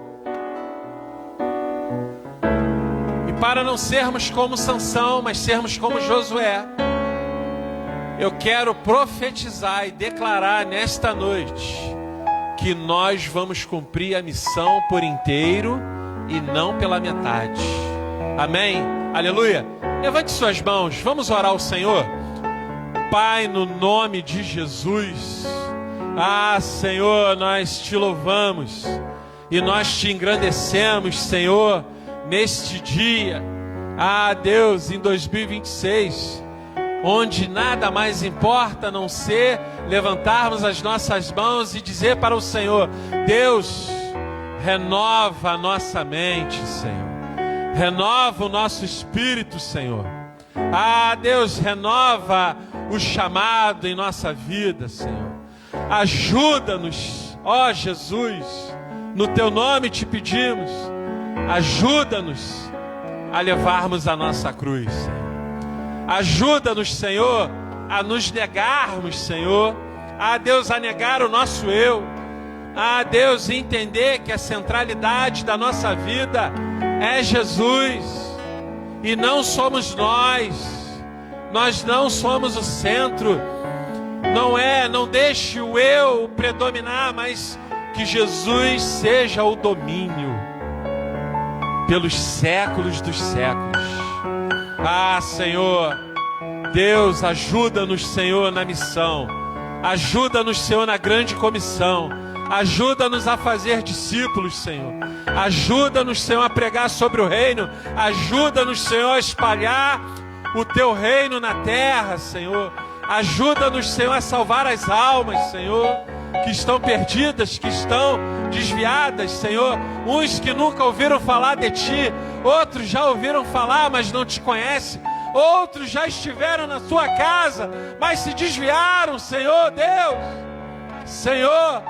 E para não sermos como Sansão, mas sermos como Josué, eu quero profetizar e declarar nesta noite que nós vamos cumprir a missão por inteiro e não pela metade. Amém? Aleluia. Levante suas mãos, vamos orar ao Senhor. Pai, no nome de Jesus. Senhor, nós te louvamos e nós te engrandecemos, Senhor, neste dia. Deus, em 2026, onde nada mais importa a não ser levantarmos as nossas mãos e dizer para o Senhor: Deus, renova a nossa mente, Senhor. Renova o nosso espírito, Senhor. Deus, renova o chamado em nossa vida, Senhor. Ajuda-nos, ó Jesus, no teu nome te pedimos. Ajuda-nos a levarmos a nossa cruz, Senhor. Ajuda-nos, Senhor, a nos negarmos, Senhor. Deus, a negar o nosso eu. Deus, entender que a centralidade da nossa vida é Jesus e não somos nós. Nós não somos o centro. Não deixe o eu predominar, mas que Jesus seja o domínio pelos séculos dos séculos. Senhor, Deus, ajuda-nos, Senhor, na missão. Ajuda-nos, Senhor, na grande comissão. Ajuda-nos a fazer discípulos, Senhor. Ajuda-nos, Senhor, a pregar sobre o reino. Ajuda-nos, Senhor, a espalhar o teu reino na terra, Senhor. Ajuda-nos, Senhor, a salvar as almas, Senhor, que estão perdidas, que estão desviadas, Senhor. Uns que nunca ouviram falar de Ti, outros já ouviram falar, mas não Te conhecem. Outros já estiveram na Sua casa, mas se desviaram, Senhor Deus. Senhor,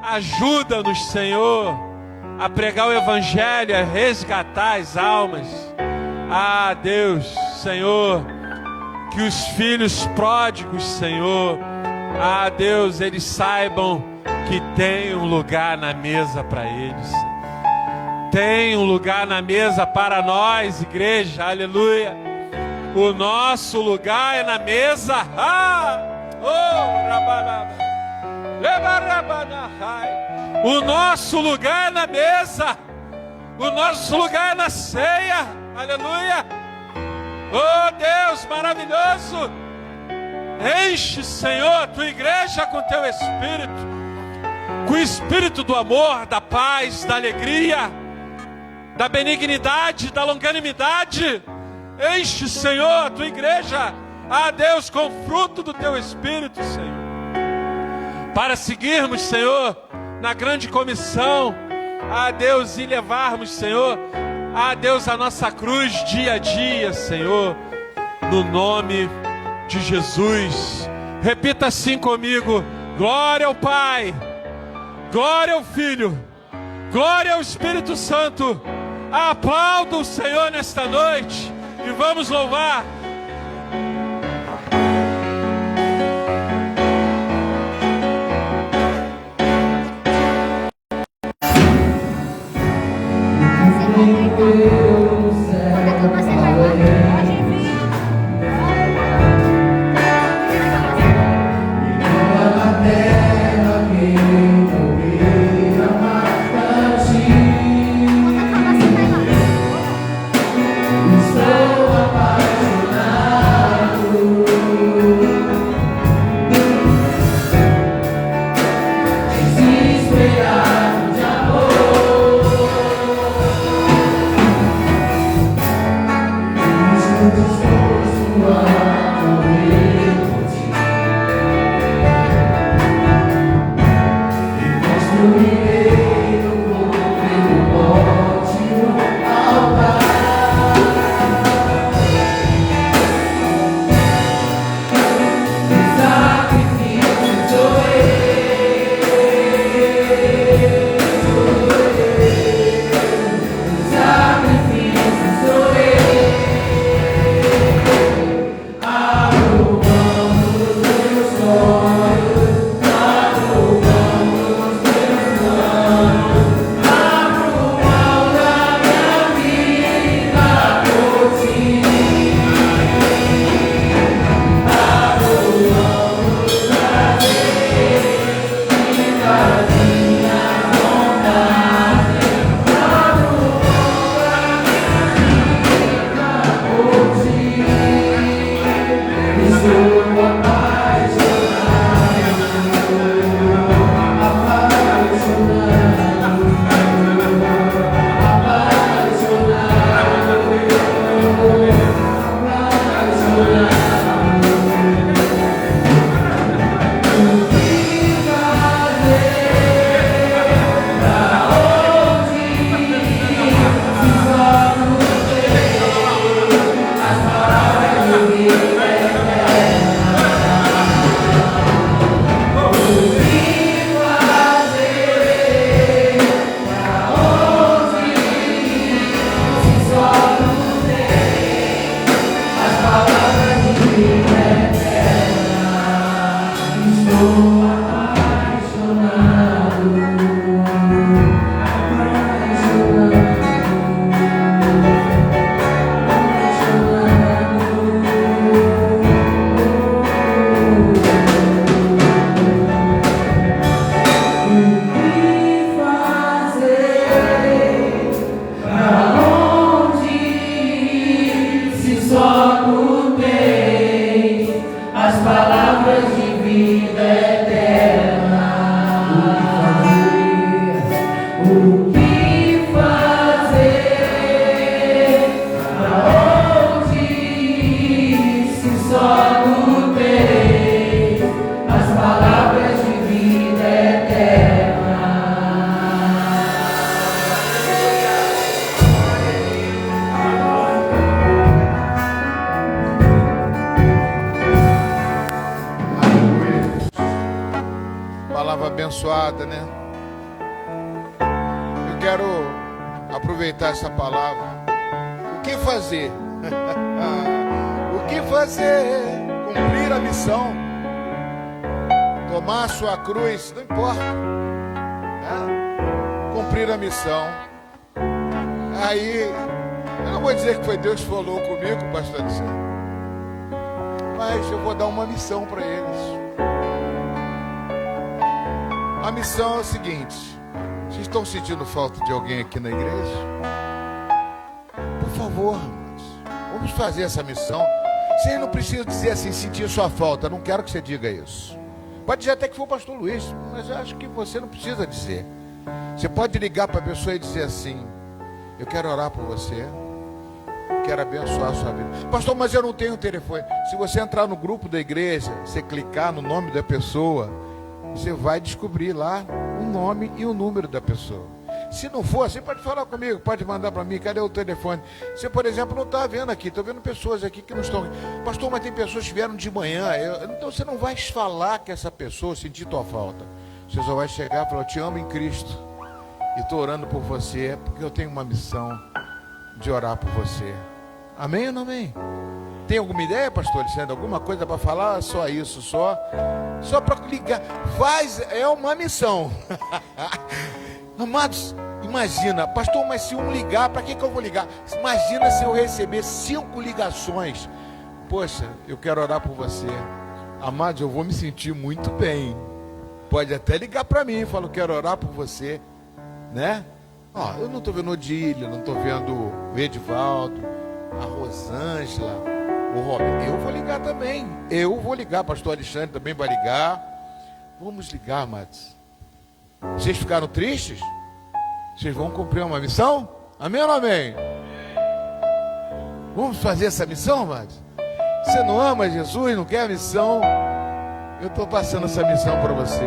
ajuda-nos, Senhor, a pregar o Evangelho, a resgatar as almas. Deus, Senhor, que os filhos pródigos, Senhor, Deus, eles saibam que tem um lugar na mesa para eles. Tem um lugar na mesa para nós, igreja, aleluia. O nosso lugar é na mesa. O nosso lugar é na mesa. O nosso lugar é na ceia. Aleluia. Oh Deus maravilhoso. Enche, Senhor, a tua igreja com teu Espírito. Com o Espírito do amor, da paz, da alegria, da benignidade, da longanimidade. Enche, Senhor, a tua igreja, Deus, com o fruto do teu Espírito, Senhor. Para seguirmos, Senhor, na grande comissão, Deus, e levarmos, Senhor, Deus, a nossa cruz dia a dia, Senhor, no nome de Jesus. Repita assim comigo: glória ao Pai, glória ao Filho, glória ao Espírito Santo. Aplauda o Senhor nesta noite e vamos louvar. Estou apaixonado. as palavras de vida eterna. O que fazer? Pra onde ir se só tu tens as palavras de vida eterna? Palavra abençoada, né? Eu quero aproveitar essa palavra. O que fazer? O que fazer? Cumprir a missão. Tomar a sua cruz, não importa. Né? Cumprir a missão. Aí, eu não vou dizer que foi Deus que falou comigo, pastor Alexandre, mas eu vou dar uma missão para eles. A missão é o seguinte: vocês estão sentindo falta de alguém aqui na igreja? Por favor, irmãos, vamos fazer essa missão. Você não precisa dizer assim, sentir sua falta. Não quero que você diga isso. Pode dizer até que foi o pastor Luiz, mas eu acho que você não precisa dizer. Você pode ligar para a pessoa e dizer assim: eu quero orar por você, quero abençoar a sua vida. Pastor, mas eu não tenho telefone. Se você entrar no grupo da igreja, você clicar no nome da pessoa, você vai descobrir lá o nome e o número da pessoa. Se não for, você pode falar comigo, pode mandar para mim, cadê o telefone? Você, por exemplo, não está vendo aqui, estou vendo pessoas aqui que não estão. Pastor, mas tem pessoas que vieram de manhã. Então você não vai falar que essa pessoa sentir tua falta. Você só vai chegar e falar: eu te amo em Cristo e estou orando por você, porque eu tenho uma missão de orar por você. Amém ou não amém? Tem alguma ideia, pastor Alexandre? Alguma coisa para falar? Só isso, só para ligar. É uma missão. Amados, imagina, pastor, mas se um ligar, para que eu vou ligar? Imagina se eu receber 5 ligações. Poxa, eu quero orar por você. Amados, eu vou me sentir muito bem. Pode até ligar para mim e falar: eu quero orar por você, né? Eu não estou vendo o Odílio, não estou vendo o Edivaldo, a Rosângela, o Robin. Eu vou ligar também. Eu vou ligar, pastor Alexandre também vai ligar. Vamos ligar, amados. Vocês ficaram tristes? Vocês vão cumprir uma missão? Amém ou não amém? Vamos fazer essa missão, amados? Você não ama Jesus, não quer a missão? Eu estou passando essa missão para você.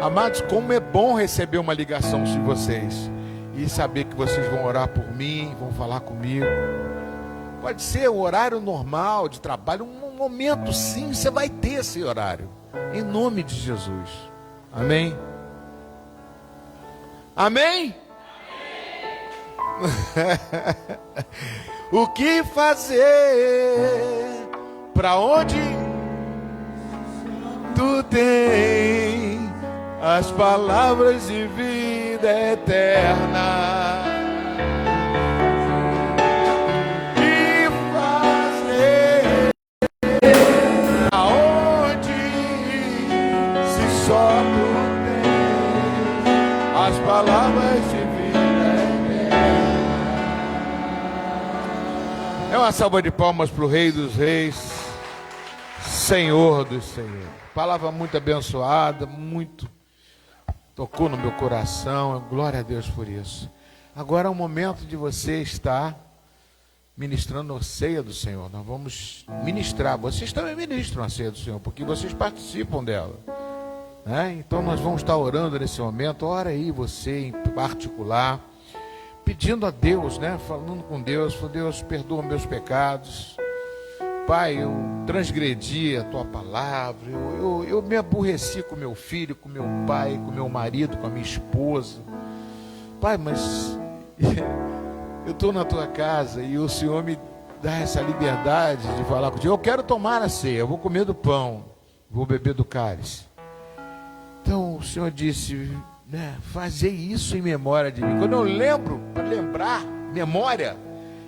Amados, como é bom receber uma ligação de vocês e saber que vocês vão orar por mim, vão falar comigo. Pode ser o horário normal de trabalho, um momento sim, você vai ter esse horário. Em nome de Jesus. Amém? Amém? O que fazer? Para onde tu tem as palavras de vida eterna? As palavras de vida eterna. É uma salva de palmas para o Rei dos Reis, Senhor dos Senhores. Palavra muito abençoada, muito tocou no meu coração. Glória a Deus por isso. Agora é o momento de você estar ministrando a ceia do Senhor. Nós vamos ministrar. Vocês também ministram a ceia do Senhor, porque vocês participam dela. Então nós vamos estar orando nesse momento. Ora aí você em particular, pedindo a Deus, falando com Deus: Deus, perdoa meus pecados. Pai, eu transgredi a tua palavra, eu me aborreci com meu filho, com meu pai, com meu marido, com a minha esposa. Pai, mas eu estou na tua casa e o Senhor me dá essa liberdade de falar contigo. Eu quero tomar a ceia, eu vou comer do pão, vou beber do cálice. Então o Senhor disse, fazer isso em memória de mim. Quando eu lembro, para lembrar, memória,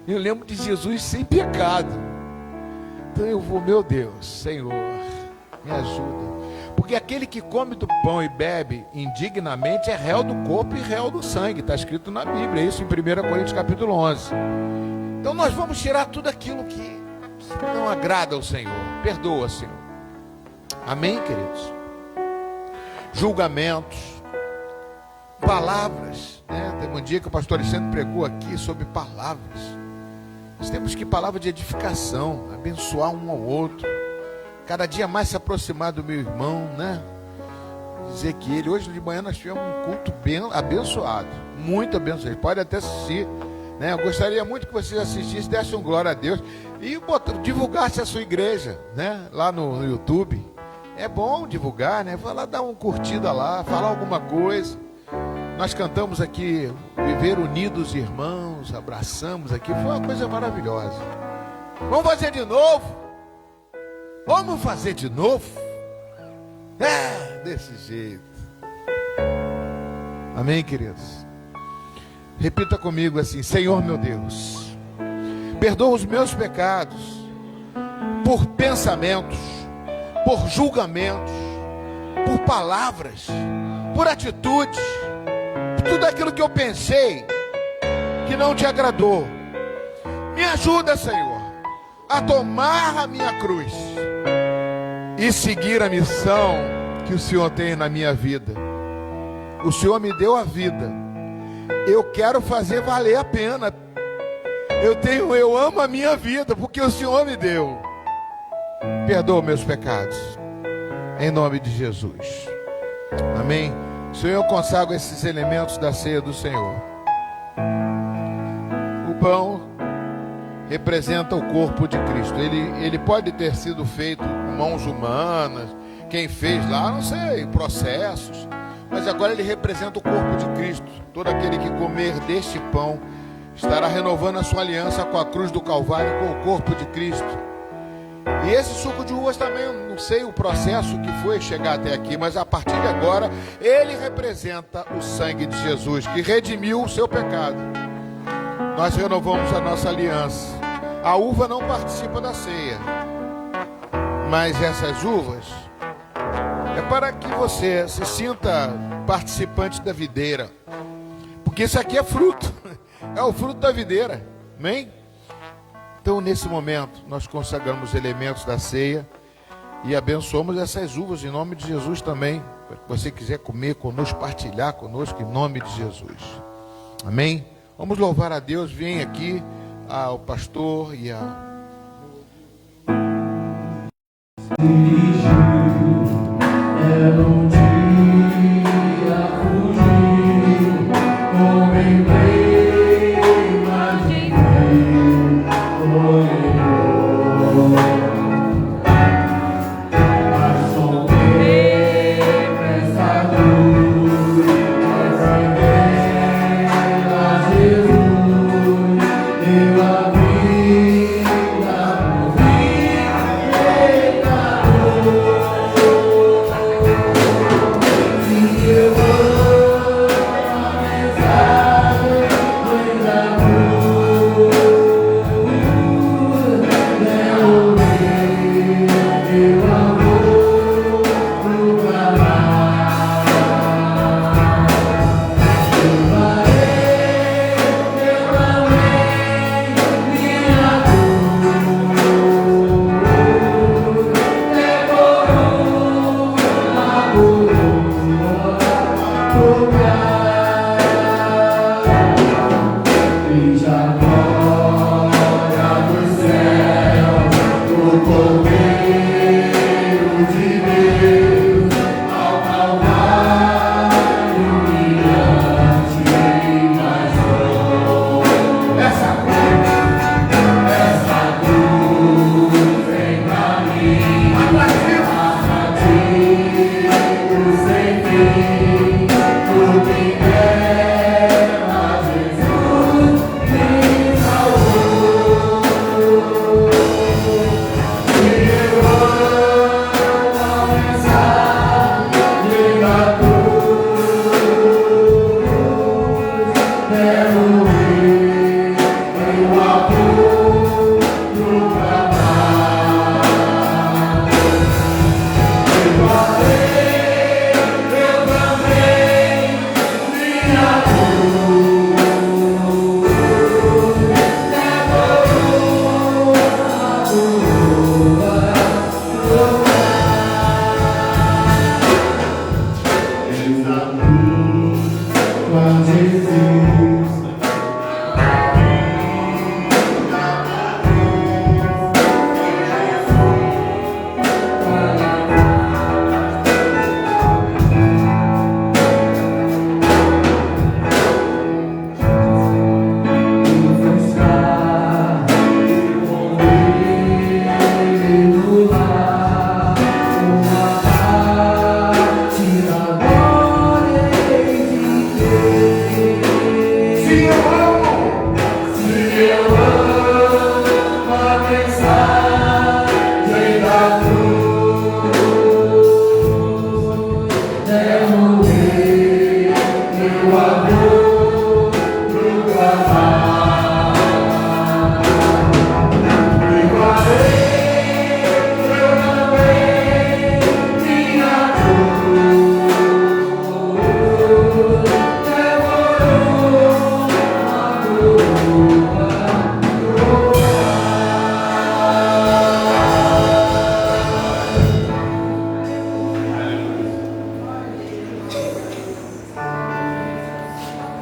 eu lembro de Jesus sem pecado. Então eu vou: meu Deus, Senhor, me ajuda. Porque aquele que come do pão e bebe indignamente é réu do corpo e réu do sangue. Está escrito na Bíblia, isso em 1 Coríntios capítulo 11. Então nós vamos tirar tudo aquilo que não agrada ao Senhor. Perdoa, Senhor. Amém, queridos? Julgamentos, palavras, né? Teve um dia que o pastor Alexandre pregou aqui sobre palavras. Nós temos que palavra de edificação, abençoar um ao outro, cada dia mais se aproximar do meu irmão, né? Dizer que ele, hoje de manhã nós tivemos um culto bem abençoado, muito abençoado. Pode até assistir, né? Eu gostaria muito que vocês assistissem, dessem um glória a Deus e divulgasse a sua igreja, né? Lá no YouTube. É bom divulgar, né? Vai lá dar uma curtida lá, falar alguma coisa. Nós cantamos aqui, Viver Unidos Irmãos, abraçamos aqui, foi uma coisa maravilhosa. Vamos fazer de novo? Vamos fazer de novo? É, desse jeito. Amém, queridos? Repita comigo assim: Senhor meu Deus, perdoa os meus pecados por pensamentos, por julgamentos, por palavras, por atitudes, por tudo aquilo que eu pensei que não te agradou. Me ajuda, Senhor, a tomar a minha cruz e seguir a missão que o Senhor tem na minha vida. O Senhor me deu a vida, eu quero fazer valer a pena. Eu amo a minha vida porque o Senhor me deu. Perdoa meus pecados, em nome de Jesus. Amém. Senhor, eu consagro esses elementos da ceia do Senhor. O pão representa o corpo de Cristo. Ele pode ter sido feito com mãos humanas, quem fez lá, não sei, processos, mas agora ele representa o corpo de Cristo. Todo aquele que comer deste pão estará renovando a sua aliança com a cruz do Calvário, com o corpo de Cristo. E esse suco de uvas também, não sei o processo que foi chegar até aqui, mas a partir de agora, ele representa o sangue de Jesus, que redimiu o seu pecado. Nós renovamos a nossa aliança. A uva não participa da ceia, mas essas uvas é para que você se sinta participante da videira, porque isso aqui é fruto, é o fruto da videira, amém? Então, nesse momento, nós consagramos os elementos da ceia e abençoamos essas uvas em nome de Jesus também. Se você quiser comer conosco, partilhar conosco em nome de Jesus. Amém? Vamos louvar a Deus. Vem aqui o pastor e a... Eu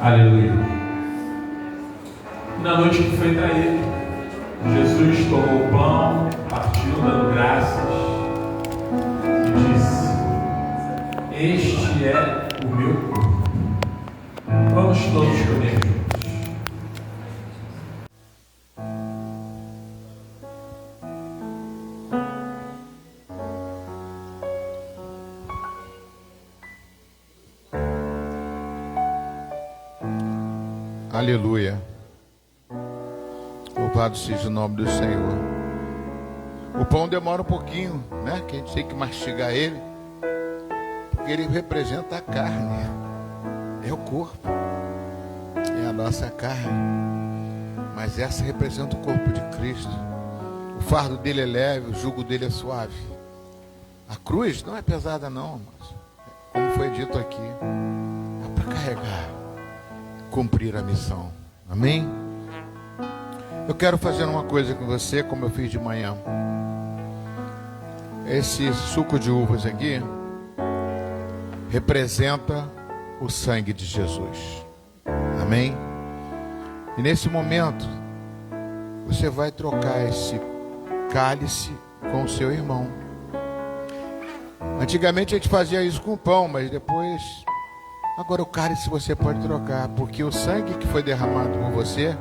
Aleluia. Na noite que foi traído, Jesus tomou o pão, partiu dando graças e disse: este é o meu corpo. Vamos todos comer juntos. Aleluia. Louvado seja o nome do Senhor. O pão demora um pouquinho, né? Que a gente tem que mastigar ele, porque ele representa a carne. É o corpo, é a nossa carne. Mas essa representa o corpo de Cristo. O fardo dele é leve, o jugo dele é suave. A cruz não é pesada não, mas como foi dito aqui, é para carregar, cumprir a missão. Amém? Eu quero fazer uma coisa com você, como eu fiz de manhã. Esse suco de uvas aqui representa o sangue de Jesus. Amém? E nesse momento, você vai trocar esse cálice com o seu irmão. Antigamente a gente fazia isso com pão, mas depois... Agora o cálice você pode trocar, porque o sangue que foi derramado por você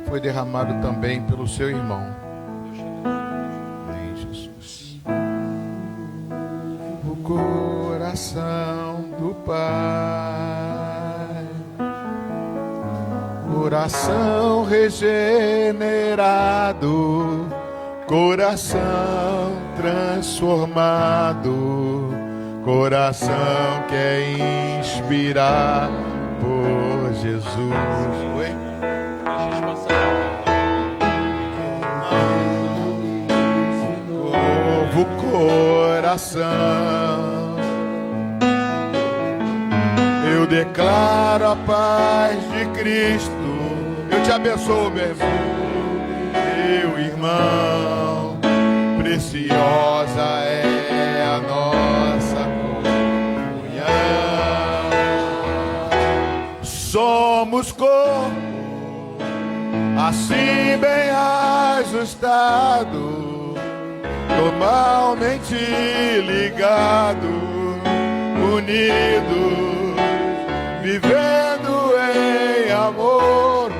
foi derramado também pelo seu irmão. Amém, Jesus. O coração do Pai, coração regenerado, coração transformado, coração que é inspirado por Jesus. Oi? Novo coração, eu declaro a paz de Cristo. Eu te abençoo, meu irmão. Preciosa é a nossa comunhão. Somos corpo, assim bem ajustado, totalmente ligado, unido, vivendo em amor,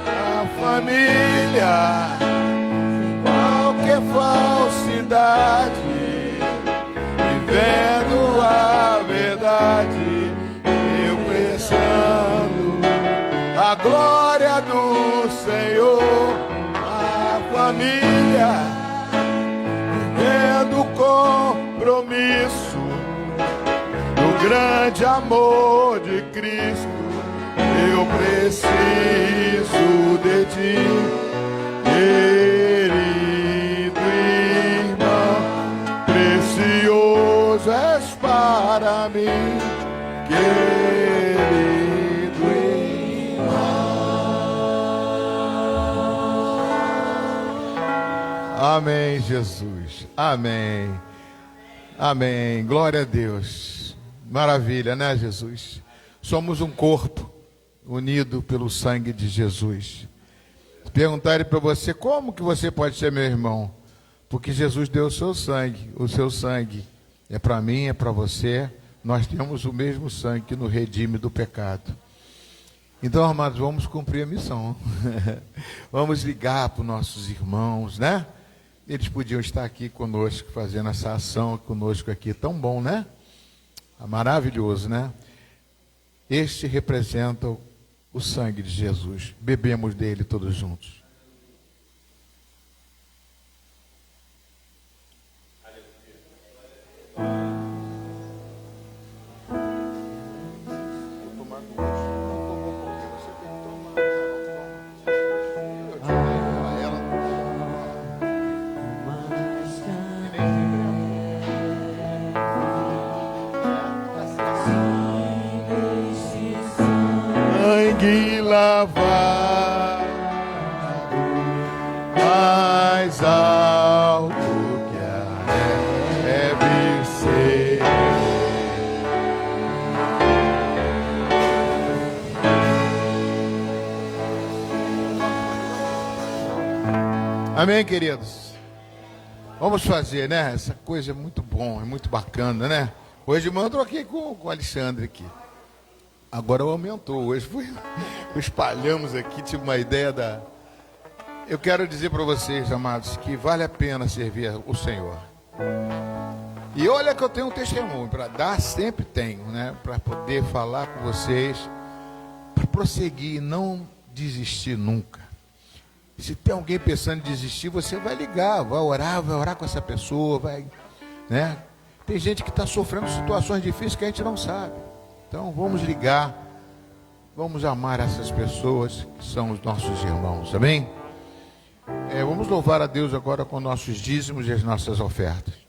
a família, qualquer falsidade, vivendo a verdade, eu pensando a glória do Senhor, a família, vivendo compromisso do grande amor de Cristo. Eu preciso de ti, querido irmão, precioso és para mim, querido irmão. Amém, Jesus. Amém. Amém. Glória a Deus. Maravilha, né, Jesus? Somos um corpo unido pelo sangue de Jesus. Se perguntarem para você, como que você pode ser meu irmão? Porque Jesus deu o seu sangue é para mim, é para você. Nós temos o mesmo sangue que nos redime do pecado. Então, amados, vamos cumprir a missão. Vamos ligar para os nossos irmãos, né? Eles podiam estar aqui conosco, fazendo essa ação conosco aqui. Tão bom, né? Maravilhoso, né? Este representa o sangue de Jesus. Bebemos dele todos juntos. Sangue lavar mais alto que a neve ser. Amém, queridos? Vamos fazer, né? Essa coisa é muito bom, é muito bacana, né? Hoje eu troquei com o Alexandre aqui. Agora aumentou. Hoje espalhamos aqui, tive uma ideia da... Eu quero dizer para vocês, amados, que vale a pena servir o Senhor. E olha que eu tenho um testemunho para dar, sempre tenho, né? Para poder falar com vocês, para prosseguir, não desistir nunca. Se tem alguém pensando em desistir, você vai ligar, vai orar com essa pessoa, vai, né? Tem gente que está sofrendo situações difíceis que a gente não sabe. Então vamos ligar, vamos amar essas pessoas que são os nossos irmãos, amém? Vamos louvar a Deus agora com nossos dízimos e as nossas ofertas.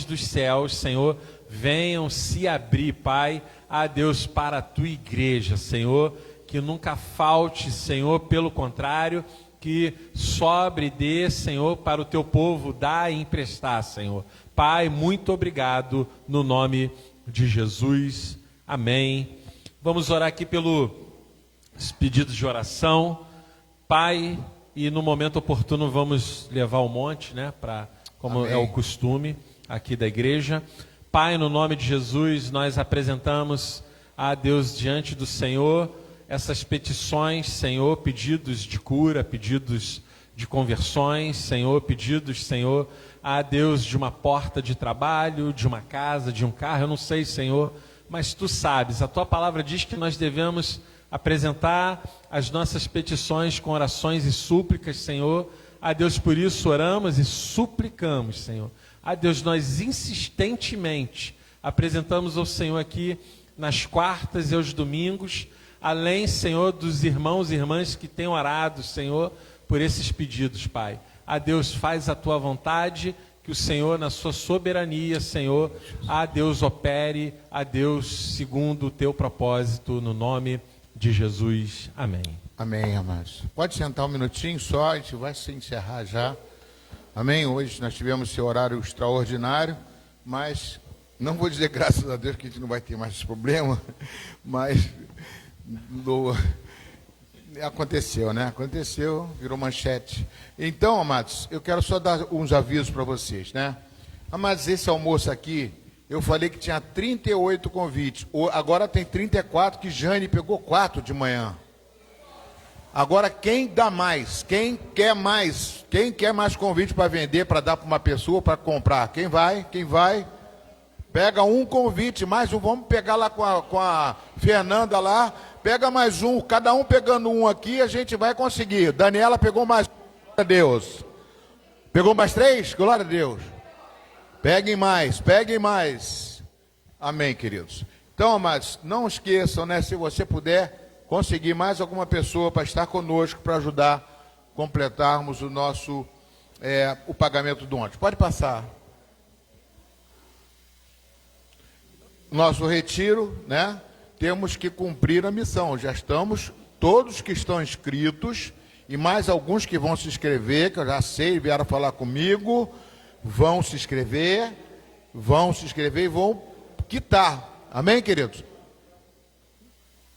Dos céus, Senhor, venham se abrir, Pai, a Deus, para a tua igreja, Senhor, que nunca falte, Senhor, pelo contrário, que sobre e dê, Senhor, para o teu povo dar e emprestar, Senhor. Pai, muito obrigado, no nome de Jesus, amém. Vamos orar aqui pelos pedidos de oração, Pai, e no momento oportuno vamos levar o monte, né, como amém. É o costume aqui da igreja. Pai, no nome de Jesus, nós apresentamos a Deus diante do Senhor essas petições, Senhor, pedidos de cura, pedidos de conversões, Senhor, pedidos, Senhor, a Deus de uma porta de trabalho, de uma casa, de um carro, eu não sei, Senhor, mas tu sabes, a tua palavra diz que nós devemos apresentar as nossas petições com orações e súplicas, Senhor. A Deus, por isso oramos e suplicamos, Senhor. A Deus, nós insistentemente apresentamos ao Senhor aqui nas quartas e aos domingos, além, Senhor, dos irmãos e irmãs que têm orado, Senhor, por esses pedidos, Pai. A Deus, faz a tua vontade, que o Senhor, na sua soberania, Senhor, a Deus opere, a Deus segundo o teu propósito, no nome de Jesus. Amém. Amém, amados. Pode sentar um minutinho só, a gente vai se encerrar já. Amém? Hoje nós tivemos esse horário extraordinário, mas não vou dizer graças a Deus que a gente não vai ter mais esse problema, mas aconteceu, né? Aconteceu, virou manchete. Então, amados, eu quero só dar uns avisos para vocês, né? Amados, esse almoço aqui, eu falei que tinha 38 convites, agora tem 34, que Jane pegou 4 de manhã. Agora, quem dá mais? Quem quer mais? Quem quer mais convite para vender, para dar para uma pessoa, para comprar? Quem vai? Quem vai? Pega um convite, mais um. Vamos pegar lá com a Fernanda lá. Pega mais um. Cada um pegando um aqui, a gente vai conseguir. Daniela pegou mais. Glória a Deus. Pegou mais 3? Glória a Deus. Peguem mais, peguem mais. Amém, queridos. Então, amados, não esqueçam, né? Se você puder conseguir mais alguma pessoa para estar conosco, para ajudar a completarmos o nosso, o pagamento do ônibus. Pode passar. Nosso retiro, né? Temos que cumprir a missão. Já estamos, todos que estão inscritos, e mais alguns que vão se inscrever, que eu já sei, vieram falar comigo, vão se inscrever e vão quitar. Amém, queridos?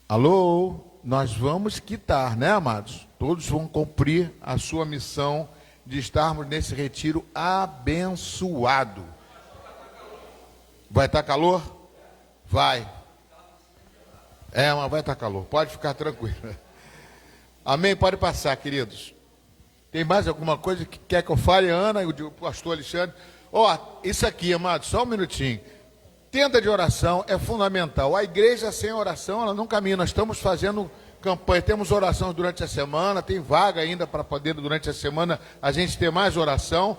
Alô? Nós vamos quitar, né, amados? Todos vão cumprir a sua missão de estarmos nesse retiro abençoado. Vai estar calor? Vai. Mas vai estar calor. Pode ficar tranquilo. Amém? Pode passar, queridos. Tem mais alguma coisa que quer que eu fale, Ana e o pastor Alexandre? Isso aqui, amados, só um minutinho. Tenda de oração é fundamental. A igreja sem oração, ela não caminha. Nós estamos fazendo campanha, temos oração durante a semana, tem vaga ainda para poder, durante a semana, a gente ter mais oração.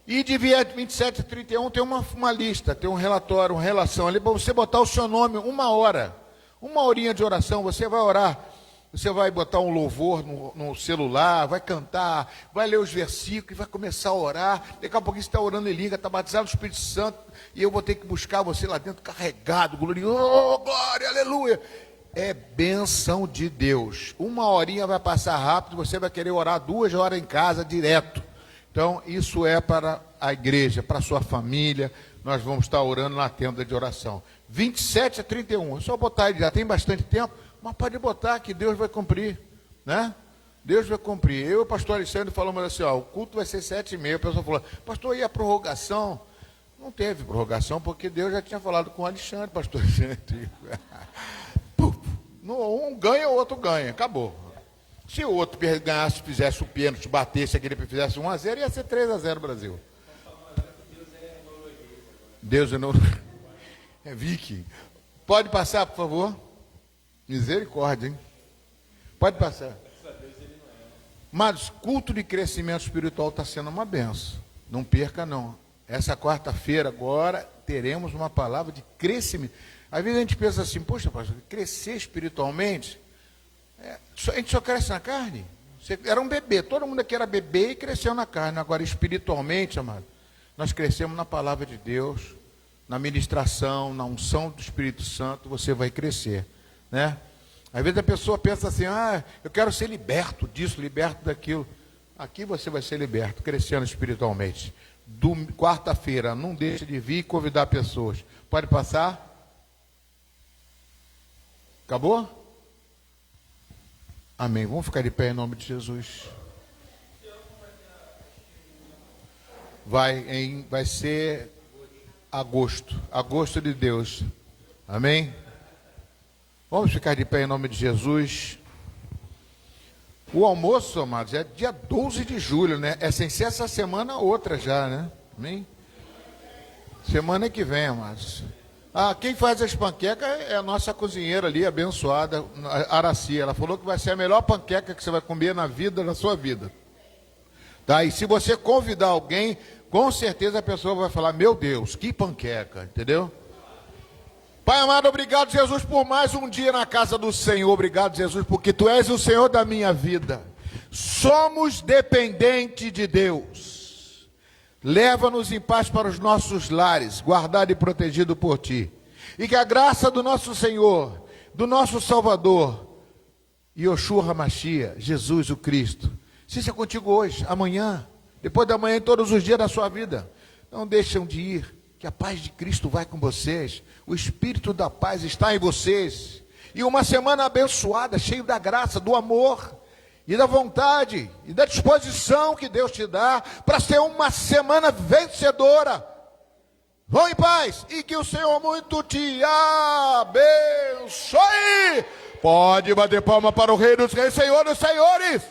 E de 27 a 31 tem uma lista, tem um relatório, uma relação ali, para você botar o seu nome, 1 hora. 1 horinha de oração, você vai orar. Você vai botar um louvor no celular, vai cantar, vai ler os versículos, vai começar a orar. Daqui a pouquinho você está orando em língua, está batizado no Espírito Santo, e eu vou ter que buscar você lá dentro carregado, glorioso, glória, aleluia. É bênção de Deus. 1 horinha vai passar rápido, você vai querer orar 2 horas em casa direto. Então, isso é para a igreja, para a sua família. Nós vamos estar orando na tenda de oração. 27 a 31, é só botar aí, já tem bastante tempo. Mas pode botar que Deus vai cumprir, né? Deus vai cumprir. Eu e o pastor Alexandre falamos assim, o culto vai ser 7h30. A pessoa falou, pastor, e a prorrogação? Não teve prorrogação, porque Deus já tinha falado com o Alexandre, pastor Alexandre. Um ganha, o outro ganha, acabou. Se o outro ganhasse, fizesse o pênalti, batesse, aquele fizesse 1-0, ia ser 3-0 Brasil. Deus é novo. É Vicky. Pode passar, por favor? Misericórdia, hein? Pode passar. Mas culto de crescimento espiritual está sendo uma benção. Não perca, não. Essa quarta-feira agora teremos uma palavra de crescimento. Às vezes a gente pensa assim, poxa, pastor, crescer espiritualmente, a gente só cresce na carne. Você era um bebê, todo mundo aqui era bebê e cresceu na carne. Agora, espiritualmente, amado, nós crescemos na palavra de Deus, na ministração, na unção do Espírito Santo, você vai crescer. Né? Às vezes a pessoa pensa assim, eu quero ser liberto disso, liberto daquilo. Aqui você vai ser liberto, crescendo espiritualmente. Quarta-feira, não deixe de vir e convidar pessoas. Pode passar? Acabou? Amém. Vamos ficar de pé em nome de Jesus. Vai ser agosto de Deus. Amém? Vamos ficar de pé em nome de Jesus. O almoço, amados, é dia 12 de julho, né? É sem ser essa semana, outra já, né? Amém? Semana que vem, amados. Quem faz as panquecas é a nossa cozinheira ali, abençoada, Araci. Ela falou que vai ser a melhor panqueca que você vai comer na sua vida. Tá? E se você convidar alguém, com certeza a pessoa vai falar, meu Deus, que panqueca, entendeu? Pai amado, obrigado, Jesus, por mais um dia na casa do Senhor. Obrigado, Jesus, porque Tu és o Senhor da minha vida. Somos dependentes de Deus. Leva-nos em paz para os nossos lares, guardado e protegido por Ti. E que a graça do nosso Senhor, do nosso Salvador, Yoshua HaMashiach, Jesus o Cristo, seja contigo hoje, amanhã, depois da manhã e todos os dias da sua vida. Não deixem de ir, que a paz de Cristo vai com vocês. O Espírito da paz está em vocês. E uma semana abençoada, cheia da graça, do amor e da vontade e da disposição que Deus te dá para ser uma semana vencedora. Vão em paz e que o Senhor muito te abençoe. Pode bater palma para o Rei dos Reis, Senhor dos Senhores.